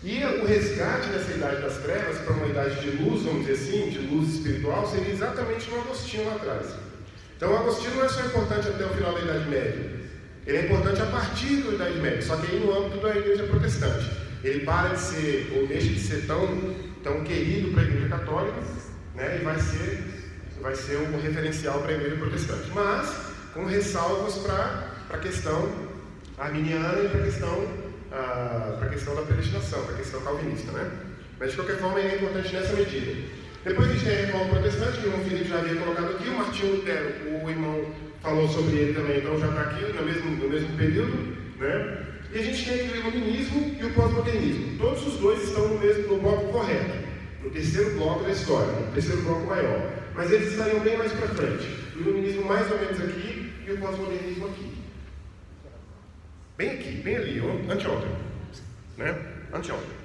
E o resgate dessa Idade das Trevas para uma idade de luz, vamos dizer assim, de luz espiritual, seria exatamente no Agostinho lá atrás. Então o Agostinho não é só importante até o final da Idade Média, ele é importante a partir da Idade Média, só que aí no âmbito da Igreja Protestante. Ele para de ser, ou deixa de ser tão querido para a Igreja Católica, né, e vai ser um referencial para a Igreja Protestante. Mas com ressalvas para a questão arminiana e para a questão da predestinação, para a questão calvinista, né? Mas de qualquer forma ele é importante nessa medida. Depois a gente tem a reforma protestante, que o irmão Felipe já havia colocado aqui, o Martinho Lutero, o irmão falou sobre ele também, então já está aqui no mesmo período, né? E a gente tem aqui o iluminismo e o pós-modernismo. Todos os dois estão no bloco correto, no terceiro bloco da história, no terceiro bloco maior. Mas eles estariam bem mais para frente. O iluminismo mais ou menos aqui e o pós-modernismo aqui. Bem aqui, bem ali, anteontem, né? Anteontem.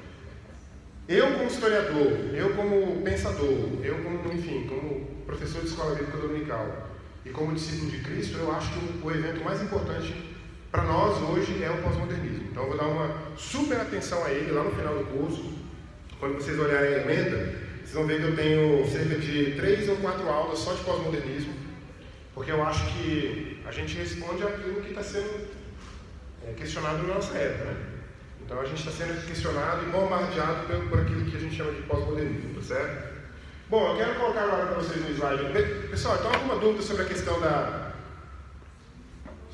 Eu como historiador, eu como pensador, eu como professor de escola bíblica dominical e como discípulo de Cristo, eu acho que o evento mais importante para nós hoje é o pós-modernismo. Então eu vou dar uma super atenção a ele lá no final do curso. Quando vocês olharem a emenda, vocês vão ver que eu tenho cerca de 3 ou 4 aulas só de pós-modernismo, porque eu acho que a gente responde àquilo que está sendo questionado na nossa época, né? Então a gente está sendo questionado e bombardeado por aquilo que a gente chama de pós-modernismo, tá certo? Bom, eu quero colocar agora para vocês no slide. Pessoal, então alguma dúvida sobre a questão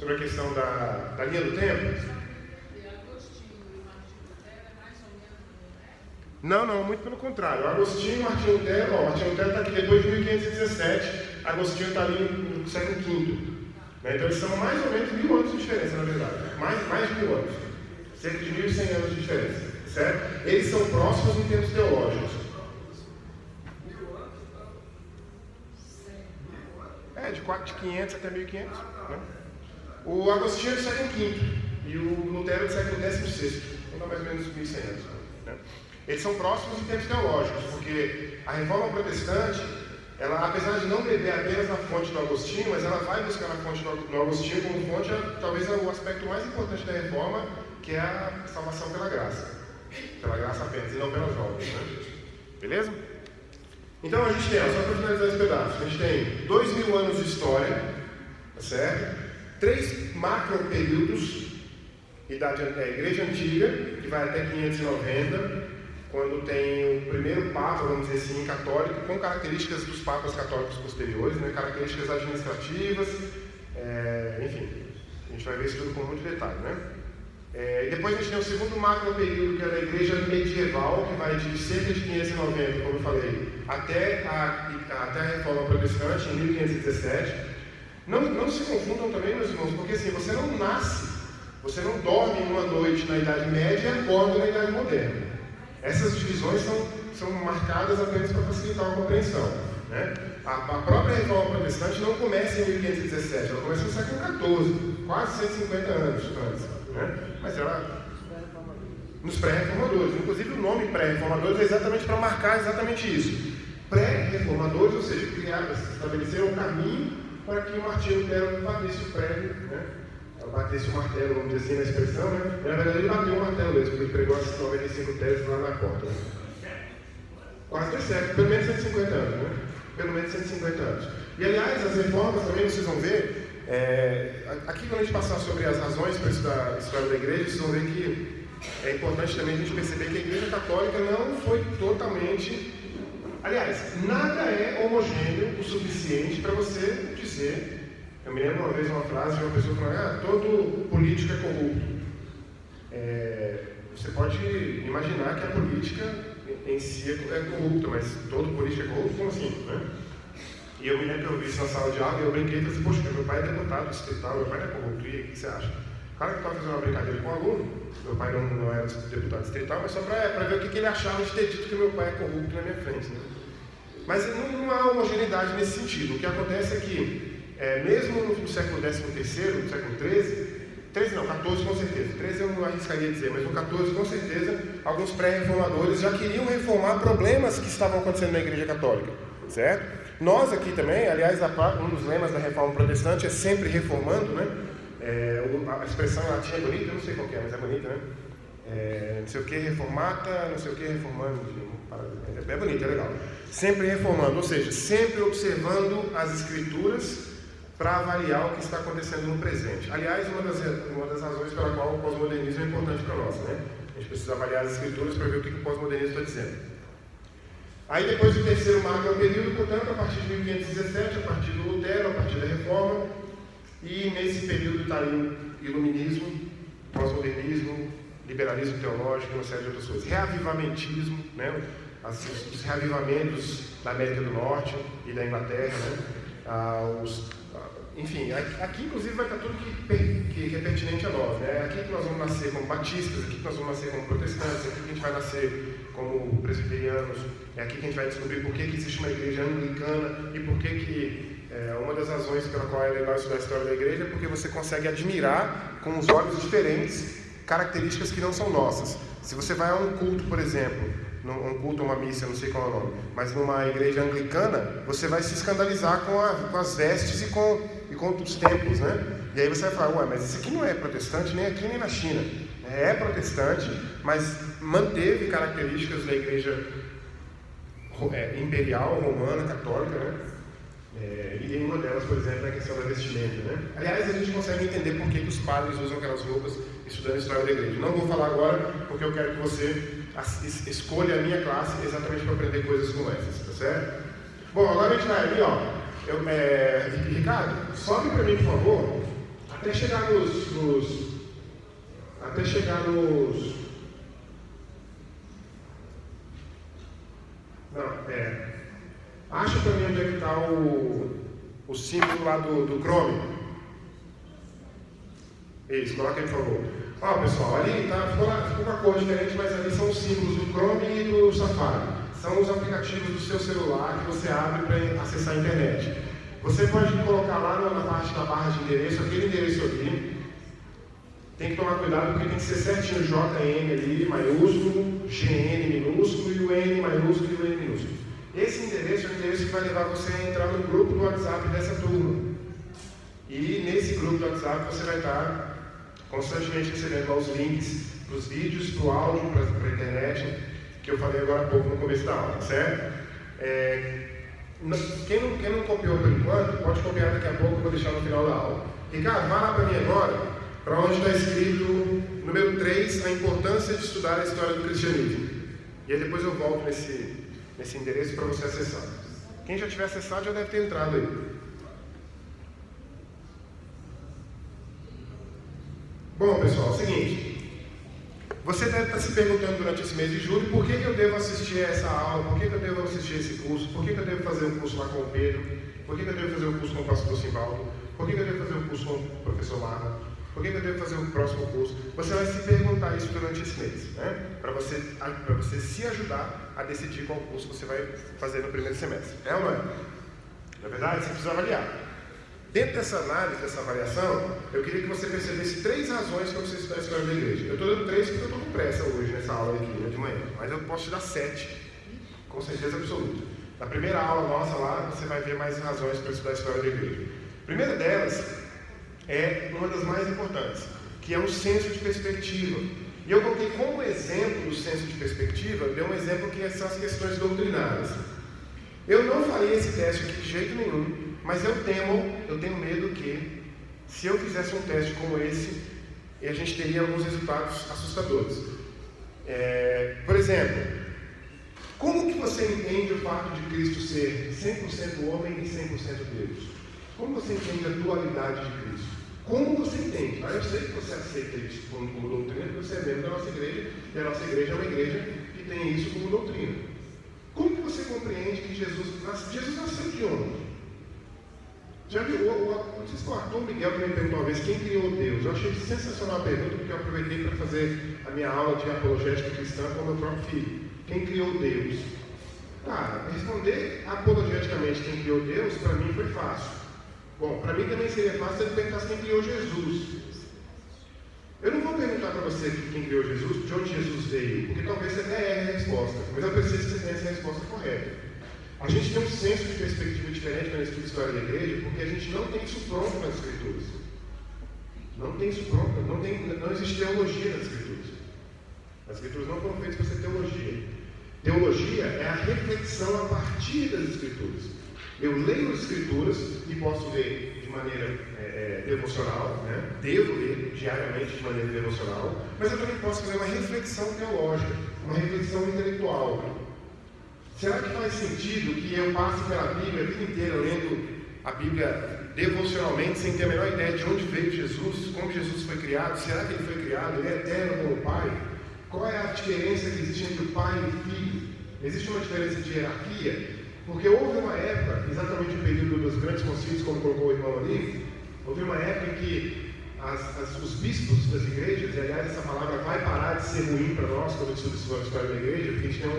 sobre a questão da linha do tempo? Não, muito pelo contrário. Agostinho e Martinho Lutero, Martinho Lutero está aqui depois de 1517, Agostinho está ali no século V. Né? Então eles são mais ou menos 1000 anos de diferença, na verdade. Mais de 1000 anos. Cerca de 1100 anos de diferença. Certo? Eles são próximos em termos teológicos. De 500 até 1500. Né? O Agostinho é do século V e o Lutero é do século XVI. Então mais ou menos 1100 anos. Né? Eles são próximos em termos teológicos, porque a Reforma Protestante, ela, apesar de não beber apenas na fonte do Agostinho, mas ela vai buscar na fonte do Agostinho como fonte, talvez o aspecto mais importante da Reforma, que é a salvação pela graça. Pela graça apenas, e não pelas obras. Né? Beleza? Então a gente tem, só para finalizar esse pedaço, a gente tem 2000 anos de história, tá certo? 3 macro períodos, Igreja Antiga, que vai até 590, quando tem o primeiro Papa, vamos dizer assim, católico, com características dos Papas católicos posteriores, né? Características administrativas, enfim, a gente vai ver isso tudo com muito detalhe, né? E depois a gente tem o segundo macro período, que é da Igreja Medieval, que vai de cerca de 590, como eu falei, até a Reforma Protestante, em 1517. Não se confundam também, meus irmãos, porque assim, você não nasce, você não dorme uma noite na Idade Média e acorda na Idade Moderna. Essas divisões são marcadas apenas para facilitar a compreensão. Né? A própria Reforma Protestante não começa em 1517, ela começa no século XIV, quase 150 anos antes. Né? Mas ela... Nos pré-reformadores. Inclusive o nome pré-reformadores é exatamente para marcar exatamente isso. Pré-reformadores, ou seja, estabeleceram um caminho para que o Martinho Lutero batesse o prego, né? Batesse o martelo, vamos dizer assim, na expressão, né? E, na verdade ele bateu o martelo mesmo, porque ele pregou as 95 teses lá na porta. Né? Quase 2 séculos, pelo menos 150 anos, né? Pelo menos 150 anos. E aliás, as reformas também, vocês vão ver, aqui quando a gente passar sobre as razões para estudar a história da igreja, vocês vão ver que é importante também a gente perceber que a Igreja Católica não foi totalmente... Aliás, nada é homogêneo o suficiente para você dizer... Eu me lembro uma vez uma frase de uma pessoa falando: todo político é corrupto. Você pode imaginar que a política em si é corrupta, mas todo político é corrupto? Como assim? Né? E eu me lembro que eu vi isso na sala de aula e eu brinquei e falei assim: poxa, meu pai é deputado distrital, meu pai não é corrupto. E o que você acha? O cara que estava fazendo uma brincadeira com o aluno, meu pai não era deputado distrital, mas só para ver o que ele achava de ter dito que meu pai é corrupto na minha frente. Né? Mas não há homogeneidade nesse sentido. O que acontece é que mesmo no século XIII, no século XIII não, XIV com certeza, 13 eu não arriscaria dizer, mas no XIV com certeza, alguns pré-reformadores já queriam reformar problemas que estavam acontecendo na Igreja Católica, certo? Nós aqui também, aliás, um dos lemas da Reforma Protestante é sempre reformando, né? A expressão em latim é bonita, eu não sei qual é, mas é bonita, né? Não sei o que reformata, não sei o que reformando, é bonito, é legal. Sempre reformando, ou seja, sempre observando as Escrituras para avaliar o que está acontecendo no presente. Aliás, uma das razões pela qual o pós-modernismo é importante para nós, né? A gente precisa avaliar as Escrituras para ver o que o pós-modernismo está dizendo. Aí depois do terceiro macro período, portanto, a partir de 1517, a partir do Lutero, a partir da Reforma, e nesse período está aí o Iluminismo, pós-modernismo, liberalismo teológico, uma série de outras coisas. Reavivamentismo, né? Os reavivamentos da América do Norte e da Inglaterra, né? Enfim, aqui inclusive vai estar tudo que é pertinente a nós, né? Aqui que nós vamos nascer como batistas, aqui que nós vamos nascer como protestantes, aqui que a gente vai nascer como presbiterianos, é aqui que a gente vai descobrir por que existe uma igreja anglicana e por que uma das razões pela qual é legal estudar a história da igreja é porque você consegue admirar com os olhos diferentes características que não são nossas. Se você vai a um culto, por exemplo, um culto, uma missa, não sei qual é o nome, mas numa igreja anglicana, você vai se escandalizar com as vestes e com os templos, né? E aí você vai falar: mas isso aqui não é protestante nem aqui nem na China. É protestante, mas manteve características da igreja imperial, romana, católica, né? E uma delas, por exemplo, é a questão da vestimenta, né? Aliás, a gente consegue entender por que os padres usam aquelas roupas estudando a história da igreja. Não vou falar agora, porque eu quero que você escolha a minha classe exatamente para aprender coisas como essas, tá certo? Bom, agora a gente vai ali, ó. Ricardo, sobe para mim, por favor, até chegar nos acha para mim onde é que está o símbolo lá do Chrome. Isso, coloca aí por favor. Ó pessoal, ali ficou uma cor diferente, mas ali são os símbolos do Chrome e do Safari. São os aplicativos do seu celular que você abre para acessar a internet. Você pode colocar lá na parte da barra de endereço, aquele endereço ali. Tem que tomar cuidado porque tem que ser certinho o JM ali, maiúsculo, GN minúsculo e o N maiúsculo e o N minúsculo. Esse endereço é o endereço que vai levar você a entrar no grupo do WhatsApp dessa turma. E nesse grupo do WhatsApp você vai estar constantemente recebendo lá os links para os vídeos, para o áudio, para a internet, que eu falei agora há pouco no começo da aula, certo? Quem não copiou por enquanto, pode copiar daqui a pouco, eu vou deixar no final da aula. Ricardo, vai lá para mim agora, para onde está escrito, número 3, a importância de estudar a história do cristianismo. E aí depois eu volto nesse endereço para você acessar. Quem já tiver acessado já deve ter entrado aí. Bom, pessoal, é o seguinte. Você deve estar se perguntando durante esse mês de julho por que eu devo assistir a essa aula, por que eu devo assistir esse curso, por que eu devo fazer um curso lá com o Pedro, por que eu devo fazer um curso com o pastor Simvaldo, por que eu devo fazer um curso com o professor Marlon, por que eu devo fazer o próximo curso. Você vai se perguntar isso durante esse mês, né? Para você se ajudar a decidir qual curso você vai fazer no primeiro semestre. É ou não é? Na verdade, você precisa avaliar. Dentro dessa análise, dessa avaliação, eu queria que você percebesse 3 razões para você estudar a história da igreja. Eu estou dando 3 porque eu estou com pressa hoje nessa aula aqui, né, de manhã, mas eu posso te dar 7, com certeza absoluta. Na primeira aula nossa lá, você vai ver mais razões para estudar a história da igreja. A primeira delas é uma das mais importantes, que é o senso de perspectiva. E eu coloquei como exemplo do senso de perspectiva, dei um exemplo que são as questões doutrinárias. Eu não farei esse teste aqui de jeito nenhum, mas eu tenho medo que, se eu fizesse um teste como esse, a gente teria alguns resultados assustadores. Por exemplo, como que você entende o fato de Cristo ser 100% homem e 100% Deus? Como você entende a dualidade de Cristo? Como você entende? Eu sei que você aceita isso como doutrina, porque você é membro da nossa igreja, e a nossa igreja é uma igreja que tem isso como doutrina. Como que você compreende que Jesus nasceu de onde? Já viu, não sei se foi o Arthur Miguel que me perguntou uma vez, quem criou Deus? Eu achei sensacional a pergunta, porque eu aproveitei para fazer a minha aula de apologética cristã com o meu próprio filho. Quem criou Deus? Cara, responder apologeticamente quem criou Deus, para mim foi fácil. Bom, para mim também seria fácil se ele perguntasse quem criou Jesus. Eu não vou perguntar para você quem criou Jesus, de onde Jesus veio, porque talvez você até erre a resposta, mas eu preciso que você tenha essa resposta correta. A gente tem um senso de perspectiva diferente quando estuda a história da igreja, porque a gente não tem isso pronto nas Escrituras. Não tem isso pronto, não existe teologia nas Escrituras. As Escrituras não foram feitas para ser teologia. Teologia é a reflexão a partir das Escrituras. Eu leio as Escrituras e posso ler de maneira devocional, né? Devo ler diariamente de maneira devocional, mas eu também posso fazer uma reflexão teológica, uma reflexão intelectual. Será que faz sentido que eu passe pela Bíblia a vida inteira lendo a Bíblia devocionalmente, sem ter a menor ideia de onde veio Jesus, como Jesus foi criado? Será que ele foi criado? Ele é eterno como o Pai? Qual é a diferença que existe entre o Pai e o Filho? Existe uma diferença de hierarquia? Porque houve uma época, exatamente no período dos grandes concílios, como colocou o irmão ali, houve uma época em que os bispos das igrejas, e aliás essa palavra vai parar de ser ruim para nós quando a gente estuda a história da igreja, porque a gente tem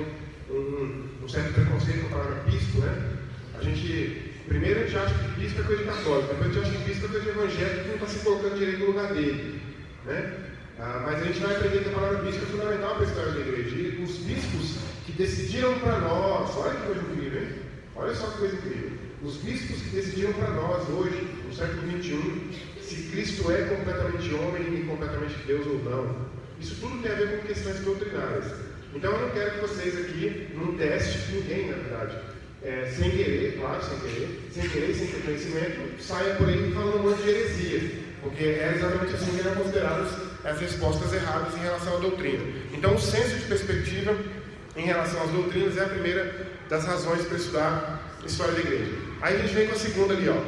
um certo preconceito com a palavra bispo, né? Primeiro a gente acha que bispo é coisa de católico, depois a gente acha que bispo é coisa de evangélico que não está se colocando direito no lugar dele, né? Mas a gente vai aprender que a palavra bispo é fundamental para a história da igreja. E os bispos que decidiram para nós, olha que coisa incrível, hein? Olha só que coisa incrível. Os bispos que decidiram para nós hoje, no século XXI, se Cristo é completamente homem e completamente Deus ou não. Isso tudo tem a ver com questões doutrinárias. Então eu não quero que vocês aqui, num teste, ninguém na verdade, sem querer, claro, sem querer e sem ter conhecimento, saia por aí falando um monte de heresia, porque é exatamente assim que eram consideradas as respostas erradas em relação à doutrina. Então o senso de perspectiva em relação às doutrinas é a primeira das razões para estudar a história da igreja. Aí a gente vem com a segunda ali, ó.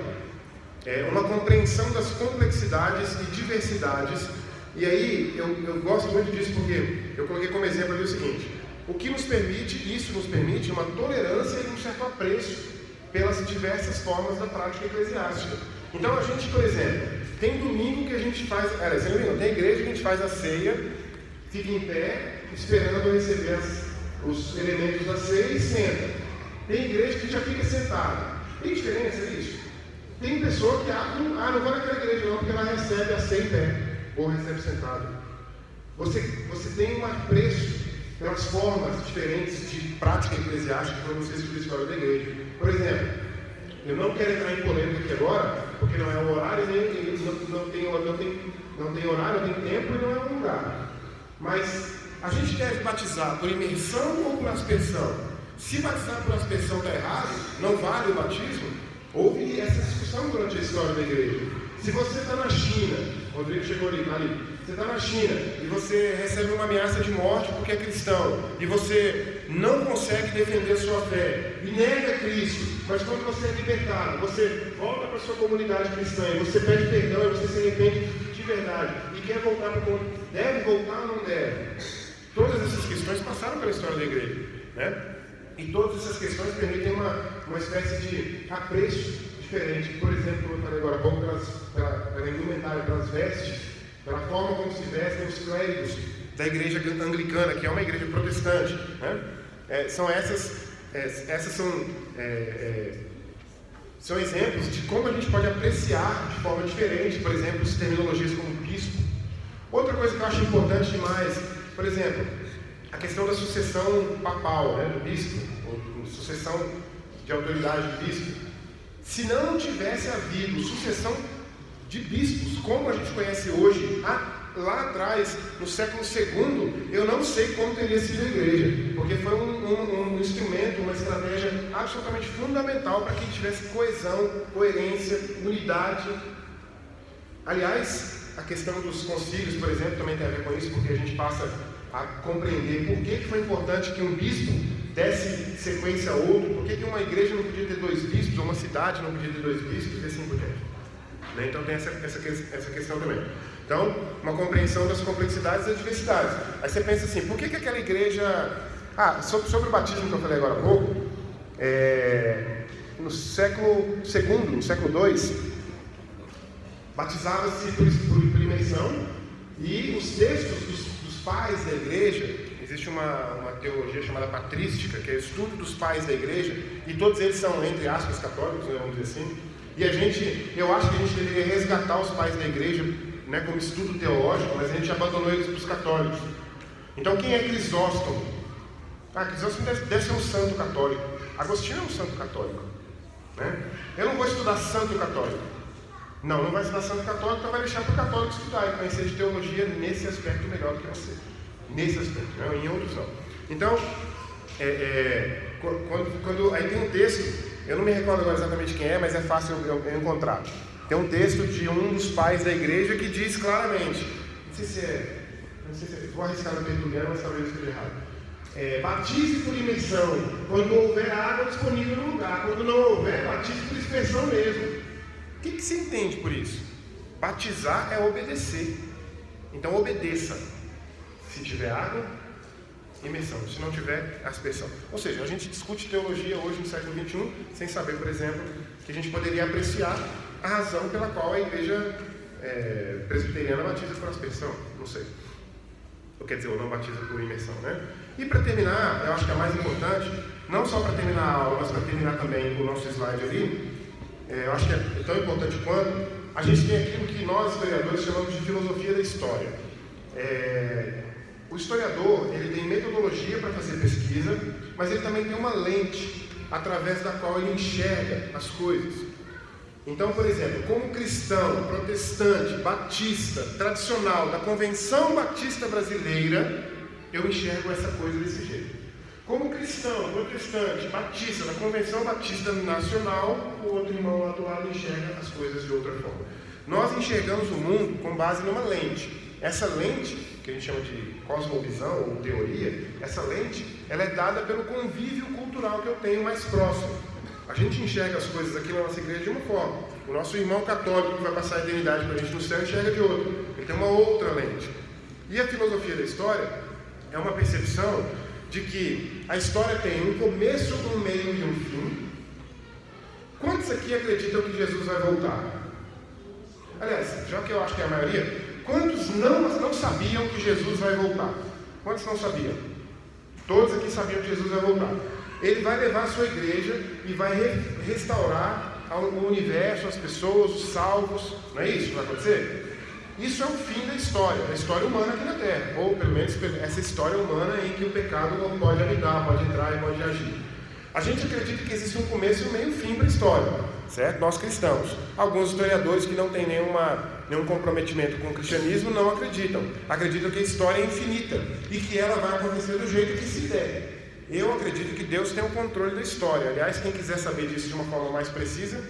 uma compreensão das complexidades e diversidades. E aí, eu gosto muito disso porque eu coloquei como exemplo ali o seguinte: o que isso nos permite uma tolerância e um certo apreço pelas diversas formas da prática eclesiástica. Então a gente, por exemplo, tem domingo que a gente faz, tem igreja que a gente faz a ceia, fica em pé, esperando receber os elementos da ceia e senta. Tem igreja que já fica sentada. Tem diferença isso? Tem pessoa que não vai naquela igreja não, porque ela recebe a ceia em pé, ou recebe sentado. Você tem um apreço pelas formas diferentes de prática eclesiástica quando você estuda a história da igreja. Por exemplo, eu não quero entrar em polêmica aqui agora, porque não é o horário, nem não tem horário, não tem tempo e não é um lugar. Mas a gente deve batizar por imersão ou por aspersão? Se batizar por aspersão está errado, não vale o batismo? Houve essa discussão durante a história da igreja. Se você está na China, o Rodrigo chegou ali, você está na China e você recebe uma ameaça de morte porque é cristão, e você não consegue defender a sua fé e nega Cristo, mas quando você é libertado, você volta para a sua comunidade cristã e você pede perdão e você se arrepende de verdade e quer voltar para o mundo, deve voltar ou não deve? Todas essas questões passaram pela história da igreja, né? E todas essas questões permitem uma espécie de apreço diferente. Por exemplo, como eu falei agora há pouco, pela indumentária, pelas vestes, pela forma como se vestem os clérigos da igreja anglicana, que é uma igreja protestante, né? São exemplos de como a gente pode apreciar de forma diferente, por exemplo, as terminologias como bispo. Outra coisa que eu acho importante demais, por exemplo, a questão da sucessão papal, né, do bispo, ou sucessão de autoridade do bispo. Se não tivesse havido sucessão de bispos, como a gente conhece hoje, lá atrás, no século II, eu não sei como teria sido a igreja, porque foi um instrumento, uma estratégia absolutamente fundamental para que tivesse coesão, coerência, unidade. Aliás, a questão dos concílios, por exemplo, também tem a ver com isso, porque a gente passa a compreender por que foi importante que um bispo desse sequência a outro, por que uma igreja não podia ter 2 bispos, ou uma cidade não podia ter 2 bispos, e assim por diante. Então tem essa questão também. Então, uma compreensão das complexidades e das diversidades. Aí você pensa assim, por que aquela igreja... sobre o batismo que eu falei agora há pouco, no século II, no século II, batizava-se por imersão, e os textos dos pais da igreja, existe uma teologia chamada patrística, que é o estudo dos pais da igreja, e todos eles são, entre aspas, católicos, né, vamos dizer assim, e eu acho que a gente deveria resgatar os pais da igreja, né, como estudo teológico, mas a gente abandonou eles para os católicos. Então, quem é Crisóstomo? Crisóstomo deve ser um santo católico. Agostinho é um santo católico, né? Eu não vou estudar santo católico. Não vai estudar santo católico, então vai deixar para o católico estudar e conhecer de teologia nesse aspecto melhor do que você. Nesse aspecto, né? Em outros não. Então, aí tem um texto, eu não me recordo agora exatamente quem é, mas é fácil eu encontrar. Tem um texto de um dos pais da igreja que diz claramente, não sei se vou arriscar no Tertuliano, mas talvez eu esteja errado. Batize por imersão, quando houver água disponível no lugar, quando não houver, batize por dispersão mesmo. O que se entende por isso? Batizar é obedecer. Então obedeça. Se tiver água, imersão. Se não tiver, aspersão. Ou seja, a gente discute teologia hoje no século XXI, sem saber, por exemplo, que a gente poderia apreciar a razão pela qual a igreja presbiteriana batiza por aspersão. Não sei. Ou quer dizer, ou não batiza por imersão, né? E para terminar, eu acho que é mais importante, não só para terminar a aula, mas para terminar também o nosso slide ali, eu acho que é tão importante quanto, a gente tem aquilo que nós, historiadores, chamamos de filosofia da história. O historiador, ele tem metodologia para fazer pesquisa, mas ele também tem uma lente através da qual ele enxerga as coisas. Então, por exemplo, como cristão, protestante, batista, tradicional, da Convenção Batista Brasileira, eu enxergo essa coisa desse jeito. Como cristão, protestante, batista, da Convenção Batista Nacional, o outro irmão lá do lado enxerga as coisas de outra forma. Nós enxergamos o mundo com base numa lente. Essa lente, que a gente chama de cosmovisão ou teoria, essa lente, ela é dada pelo convívio cultural que eu tenho mais próximo. A gente enxerga as coisas aqui na nossa igreja de uma forma. O nosso irmão católico que vai passar a eternidade para a gente no céu enxerga de outro. Ele tem uma outra lente. E a filosofia da história é uma percepção de que a história tem um começo, um meio e um fim. Quantos aqui acreditam que Jesus vai voltar? Aliás, já que eu acho que é a maioria, quantos não sabiam que Jesus vai voltar? Quantos não sabiam? Todos aqui sabiam que Jesus vai voltar. Ele vai levar a sua igreja e vai restaurar o universo, as pessoas, os salvos. Não é isso que vai acontecer? Isso é o fim da história, a história humana aqui na Terra. Ou pelo menos essa história humana em que o pecado não pode habitar, pode entrar e pode agir. A gente acredita que existe um começo, um meio e um fim para a história, certo? Nós cristãos. Alguns historiadores que não têm nenhum comprometimento com o cristianismo não acreditam. Acreditam que a história é infinita e que ela vai acontecer do jeito que se der. Eu acredito que Deus tem o controle da história. Aliás, quem quiser saber disso de uma forma mais precisa,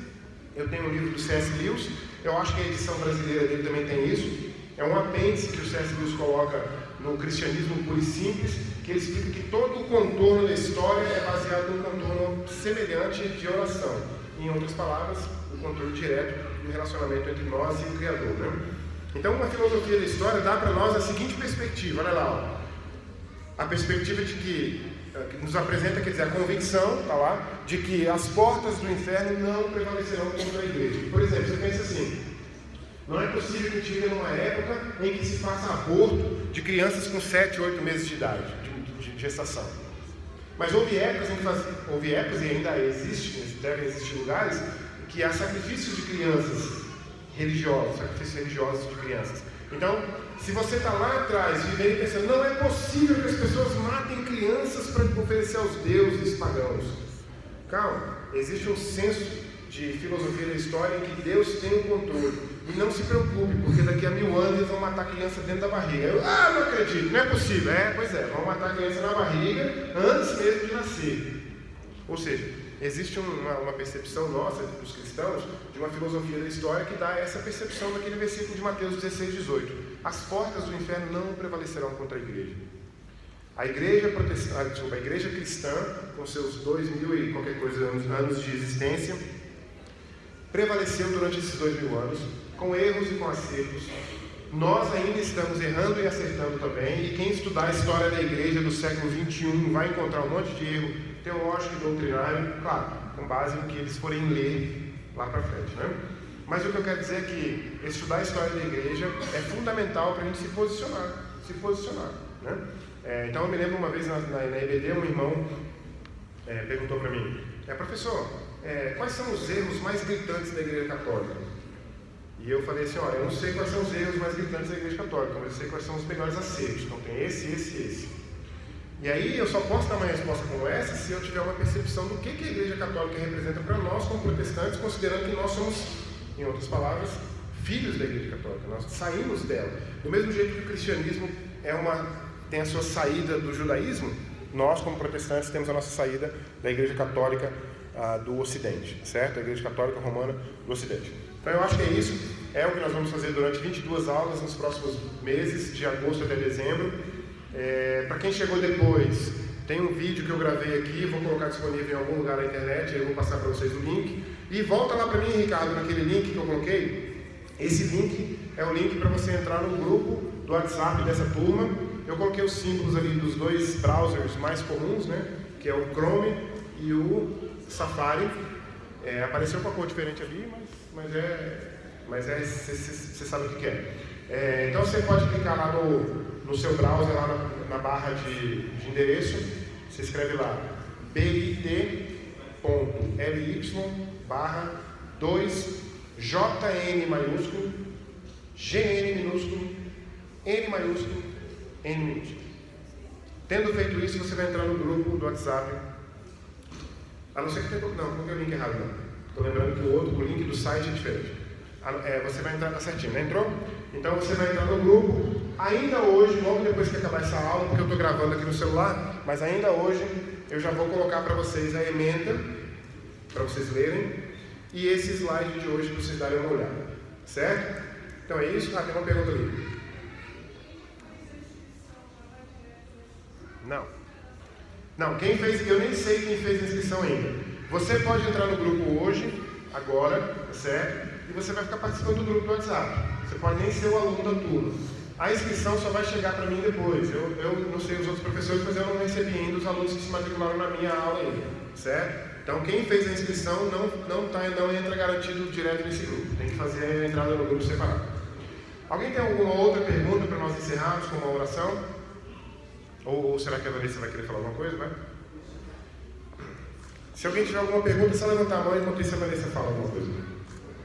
eu tenho um livro do C.S. Lewis. Eu acho que a edição brasileira dele também tem isso. É um apêndice que o C.S. Lewis coloca no Cristianismo Puro e Simples, que ele explica que todo o contorno da história é baseado num contorno semelhante de oração. Em outras palavras, o controle direto do relacionamento entre nós e o Criador, né? Então, uma filosofia da história dá para nós a seguinte perspectiva. Olha lá, ó. A perspectiva de que nos apresenta, quer dizer, a convicção, tá lá, de que as portas do inferno não prevalecerão contra a igreja. Por exemplo, você pensa assim: não é possível que chegue numa época em que se faça aborto de crianças com 7, 8 meses de idade, de gestação. Mas houve épocas e ainda devem existir lugares que há sacrifícios de crianças religiosos, sacrifícios religiosos de crianças. Então, se você está lá atrás vivendo e pensando, não é possível que as pessoas matem crianças para oferecer aos deuses pagãos. Calma, existe um senso de filosofia da história em que Deus tem o controle. E não se preocupe, porque daqui a 1000 anos eles vão matar a criança dentro da barriga. Não acredito, não é possível. Pois é, vão matar a criança na barriga antes mesmo de nascer. Ou seja, existe uma percepção nossa, dos cristãos, de uma filosofia da história que dá essa percepção daquele versículo de Mateus 16, 18. As portas do inferno não prevalecerão contra a igreja. A igreja a igreja cristã, com seus 2000 e qualquer coisa anos de existência, prevaleceu durante esses 2000 anos, com erros e com acertos. Nós ainda estamos errando e acertando também, e quem estudar a história da igreja do século XXI vai encontrar um monte de erro teológico e doutrinário, claro, com base no que eles forem ler lá para frente, né? Mas o que eu quero dizer é que estudar a história da igreja é fundamental para a gente se posicionar, né? Então eu me lembro uma vez na EBD, um irmão perguntou para mim, professor, quais são os erros mais gritantes da igreja católica? E eu falei assim, olha, eu não sei quais são os erros mais gritantes da igreja católica, mas eu sei quais são os melhores acertos. Então tem esse. E aí eu só posso dar uma resposta como essa se eu tiver uma percepção do que a igreja católica representa para nós como protestantes, considerando que nós somos, em outras palavras, filhos da igreja católica. Nós saímos dela. Do mesmo jeito que o cristianismo tem a sua saída do judaísmo, nós como protestantes temos a nossa saída da igreja católica do Ocidente, certo? A igreja católica romana do Ocidente. Então eu acho que é isso, é o que nós vamos fazer durante 22 aulas nos próximos meses, de agosto até dezembro. Para quem chegou depois, tem um vídeo que eu gravei aqui, vou colocar disponível em algum lugar na internet, eu vou passar para vocês o link. E volta lá para mim, Ricardo, naquele link que eu coloquei. Esse link é o link para você entrar no grupo do WhatsApp dessa turma. Eu coloquei os símbolos ali dos 2 browsers mais comuns, né? Que é o Chrome e o Safari. Apareceu com uma cor diferente ali, mas você sabe o que é. Então você pode clicar lá no seu browser, lá na barra de endereço, você escreve lá bit.ly/2JN maiúsculo, GN minúsculo, N maiúsculo, N minúsculo. Tendo feito isso, você vai entrar no grupo do WhatsApp. A não ser que tenha... Não é o link errado, não. Estou lembrando que o link do site é diferente. Você vai entrar, tá certinho, né? Entrou? Então você vai entrar no grupo. Ainda hoje, logo depois que acabar essa aula, porque eu estou gravando aqui no celular, mas ainda hoje eu já vou colocar para vocês a ementa, para vocês lerem, e esse slide de hoje para vocês darem uma olhada. Certo? Então é isso. Tem uma pergunta ali. Não, quem fez, eu nem sei quem fez a inscrição ainda. Você pode entrar no grupo hoje, agora, certo? E você vai ficar participando do grupo do WhatsApp. Você pode nem ser o aluno da turma. A inscrição só vai chegar para mim depois. Eu não sei os outros professores, mas eu não recebi ainda os alunos que se matricularam na minha aula ainda, certo? Então, quem fez a inscrição não entra garantido direto nesse grupo. Tem que fazer a entrada no grupo separado. Alguém tem alguma outra pergunta para nós encerrarmos com uma oração? Ou será que a Vanessa vai querer falar alguma coisa, né? Se alguém tiver alguma pergunta, é só levantar a mão enquanto isso a Vanessa fala alguma coisa.